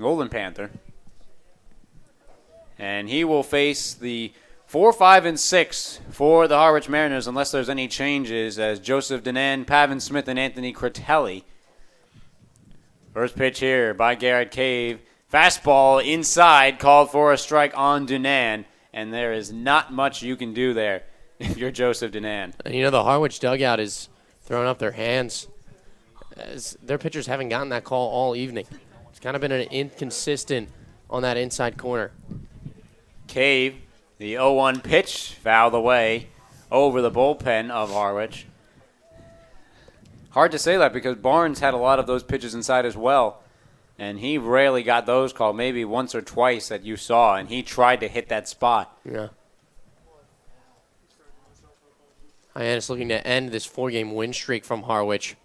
Golden Panther. And he will face the 4, 5, and 6 for the Harwich Mariners unless there's any changes as Joseph Denan, Pavin Smith, and Anthony Critelli. First pitch here by Garrett Cave. Fastball inside, called for a strike on Denan, and there is not much you can do there if you're Joseph Denan. And you know, the Harwich dugout is throwing up their hands as their pitchers haven't gotten that call all evening. It's kind of been an inconsistent on that inside corner. Cave, the 0-1 pitch, fouled away over the bullpen of Harwich. Hard to say that because Barnes had a lot of those pitches inside as well. And he rarely got those called, maybe once or twice that you saw, and he tried to hit that spot. Yeah. Hyannis looking to end this 4-game win streak from Harwich.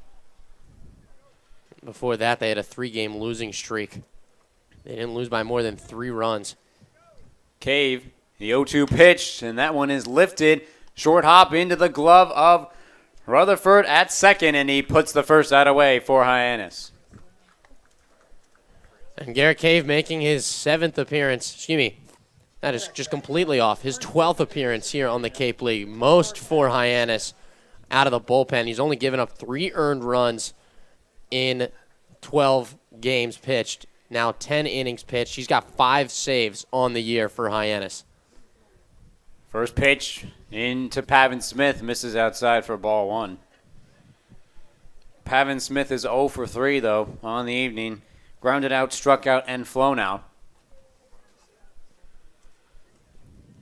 Before that, they had a 3-game losing streak. They didn't lose by more than 3 runs. Cave, the 0-2 pitch, and that one is lifted. Short hop into the glove of Rutherford at second, and he puts the first out away for Hyannis. And Garrett Cave making his 7th appearance. Excuse me. That is just completely off. His 12th appearance here on the Cape League. Most for Hyannis out of the bullpen. He's only given up 3 earned runs in 12 games pitched. Now 10 innings pitched. He's got 5 saves on the year for Hyannis. First pitch into Pavin Smith. Misses outside for ball 1. Pavin Smith is 0 for 3, though, on the evening. Grounded out, struck out, and flown out.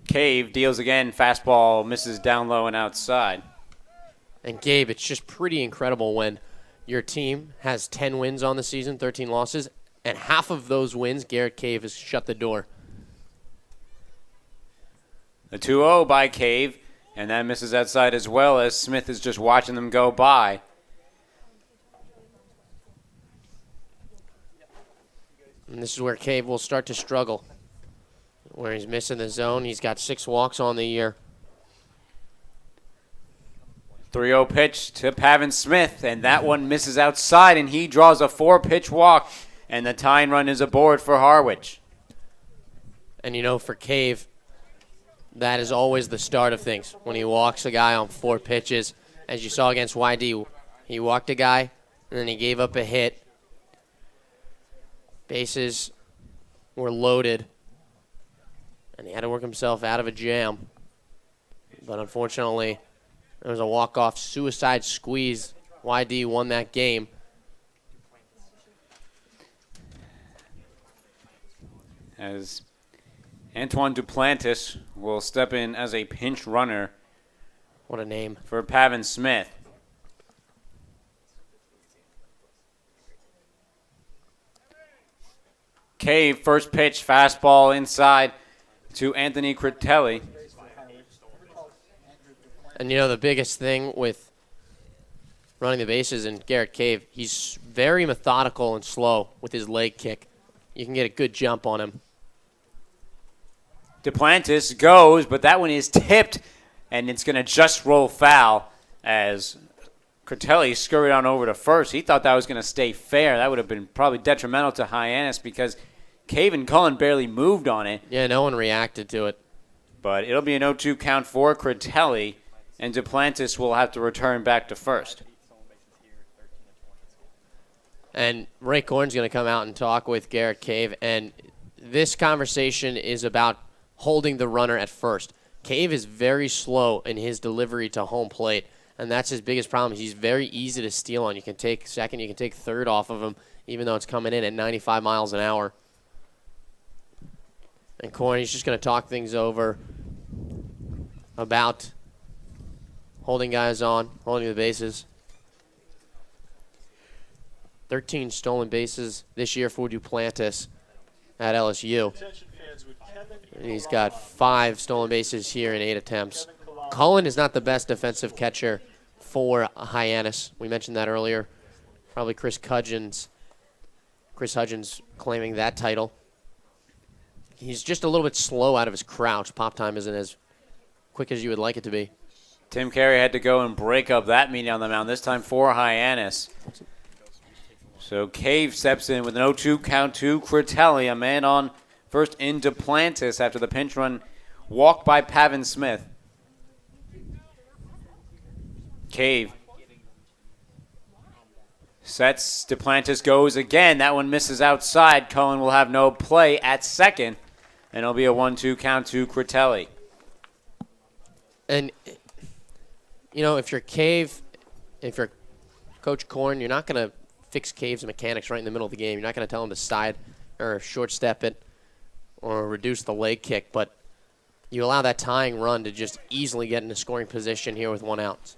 Cave deals again. Fastball misses down low and outside. And Gabe, it's just pretty incredible when your team has 10 wins on the season, 13 losses, and half of those wins, Garrett Cave has shut the door. The 2-0 by Cave, and that misses outside as well as Smith is just watching them go by. And this is where Cave will start to struggle. Where he's missing the zone. He's got 6 walks on the year. 3-0 pitch to Pavin Smith, and that one misses outside, and he draws a 4-pitch walk, and the tying run is aboard for Harwich. And you know, for Cave, that is always the start of things. When he walks a guy on 4 pitches, as you saw against YD, he walked a guy, and then he gave up a hit. Bases were loaded, and he had to work himself out of a jam. But unfortunately, there was a walk-off suicide squeeze. YD won that game. As Antoine Duplantis will step in as a pinch runner What a name. for Pavin Smith. Cave, first pitch, fastball inside to Anthony Critelli. And, you know, the biggest thing with running the bases in Garrett Cave, he's very methodical and slow with his leg kick. You can get a good jump on him. Duplantis goes, but that one is tipped, and it's going to just roll foul as Critelli scurried on over to first. He thought that was going to stay fair. That would have been probably detrimental to Hyannis because Cave and Cullen barely moved on it. Yeah, no one reacted to it. But it'll be an 0-2 count for Critelli, and Duplantis will have to return back to first. And Ray Corn's going to come out and talk with Garrett Cave, and this conversation is about holding the runner at first. Cave is very slow in his delivery to home plate, and that's his biggest problem. He's very easy to steal on. You can take second, you can take third off of him, even though it's coming in at 95 miles an hour. And Corn, he's just going to talk things over about holding guys on, holding the bases. 13 stolen bases this year for Duplantis at LSU. And he's got 5 stolen bases here in 8 attempts. Cullen is not the best defensive catcher for Hyannis. We mentioned that earlier. Probably Chris Hudgens claiming that title. he's just a little bit slow out of his crouch. Pop time isn't as quick as you would like it to be. Tim Carey had to go and break up that meeting on the mound, this time for Hyannis. So Cave steps in with an 0-2 count to Critelli, a man on first in Duplantis after the pinch run walk by Pavin Smith. Cave sets, Duplantis goes again. That one misses outside. Cohen will have no play at second, and it'll be a 1-2 count to Critelli. And, you know, if you're Coach Korn, you're not going to fix Cave's mechanics right in the middle of the game. You're not going to tell him to side or short step it or reduce the leg kick, but you allow that tying run to just easily get in a scoring position here with 1 out.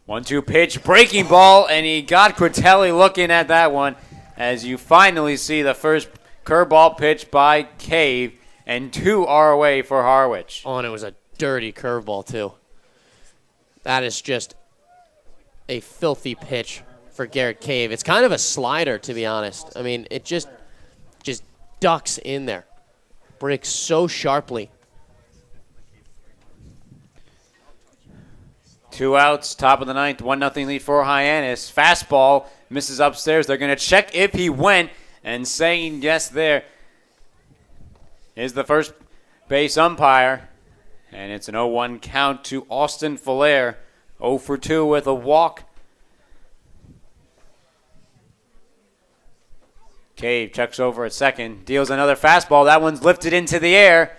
1-2 pitch, breaking ball, and he got Critelli looking at that one as you finally see the first curveball pitch by Cave, and 2 are away for Harwich. Oh, and it was a dirty curveball, too. That is just a filthy pitch for Garrett Cave. It's kind of a slider, to be honest. I mean, it just ducks in there. Breaks so sharply. 2 outs, top of the ninth, 1-0 lead for Hyannis. Fastball misses upstairs. They're going to check if he went, and saying yes there is the first base umpire. And it's an 0-1 count to Austin Falaire. 0 for 2 with a walk. Cave checks over at second, deals another fastball. That one's lifted into the air.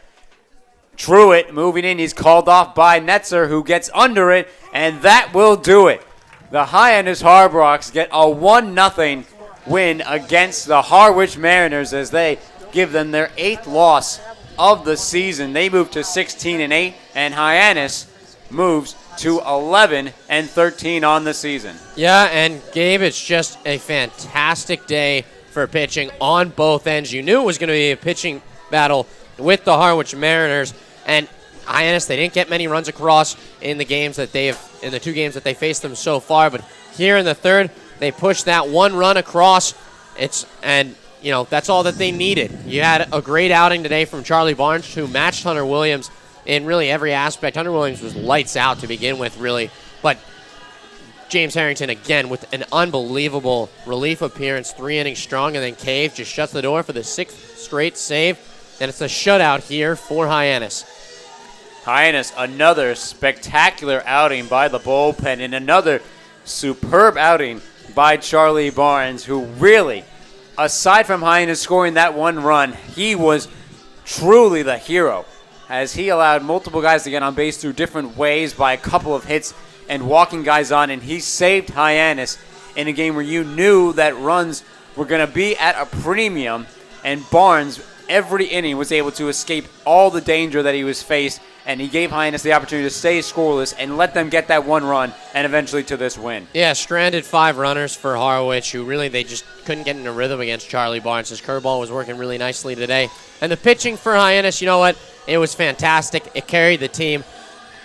Truitt moving in. He's called off by Netzer, who gets under it, and that will do it. The Hyannis Harbrox get a 1-0 win against the Harwich Mariners as they give them their 8th loss of the season. They move to 16-8, and Hyannis moves to 11-13 on the season. Yeah, and Gabe, it's just a fantastic day for pitching on both ends. You knew it was going to be a pitching battle with the Harwich Mariners, and Hyannis, they didn't get many runs across in the 2 games that they faced them so far, but here in the third, they pushed that 1 run across. That's all that they needed. You had a great outing today from Charlie Barnes, who matched Hunter Williams in really every aspect. Hunter Williams was lights out to begin with, really, but James Harrington, again, with an unbelievable relief appearance, 3 innings strong, and then Cave just shuts the door for the 6th straight save, and it's a shutout here for Hyannis. Hyannis, another spectacular outing by the bullpen, and another superb outing by Charlie Barnes, who really, aside from Hyannis scoring that 1 run, he was truly the hero, as he allowed multiple guys to get on base through different ways by a couple of hits and walking guys on, and he saved Hyannis in a game where you knew that runs were going to be at a premium, and Barnes, every inning, was able to escape all the danger that he was faced, and he gave Hyannis the opportunity to stay scoreless and let them get that 1 run and eventually to this win. Yeah, stranded 5 runners for Harwich, who really they just couldn't get in a rhythm against Charlie Barnes. His curveball was working really nicely today. And the pitching for Hyannis, you know what? It was fantastic. It carried the team.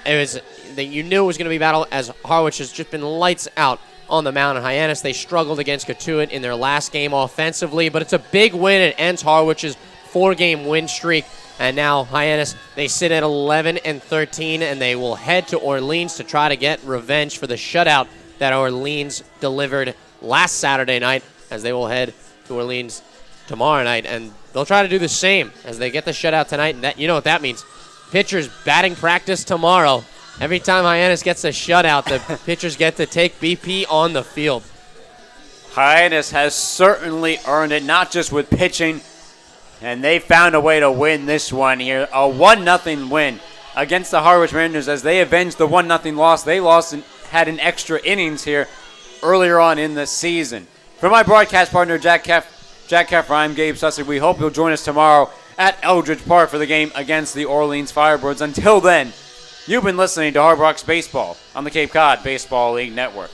You knew it was going to be battle, as Harwich has just been lights out on the mound. And Hyannis, they struggled against Katuitt in their last game offensively, but it's a big win. It ends Harwich's 4-game win streak. And now Hyannis, they sit at 11-13, and they will head to Orleans to try to get revenge for the shutout that Orleans delivered last Saturday night, as they will head to Orleans tomorrow night. And they'll try to do the same as they get the shutout tonight. And that, you know what that means. Pitchers batting practice tomorrow. Every time Hyannis gets a shutout, the pitchers get to take BP on the field. Hyannis has certainly earned it, not just with pitching, and they found a way to win this one here. A 1-0 win against the Harwich Mariners as they avenged the 1-0 loss. They lost and had an extra innings here earlier on in the season. For my broadcast partner, Jack Keffer, I'm Gabe Sussig. We hope you'll join us tomorrow at Eldridge Park for the game against the Orleans Firebirds. Until then, you've been listening to Harbrox Baseball on the Cape Cod Baseball League Network.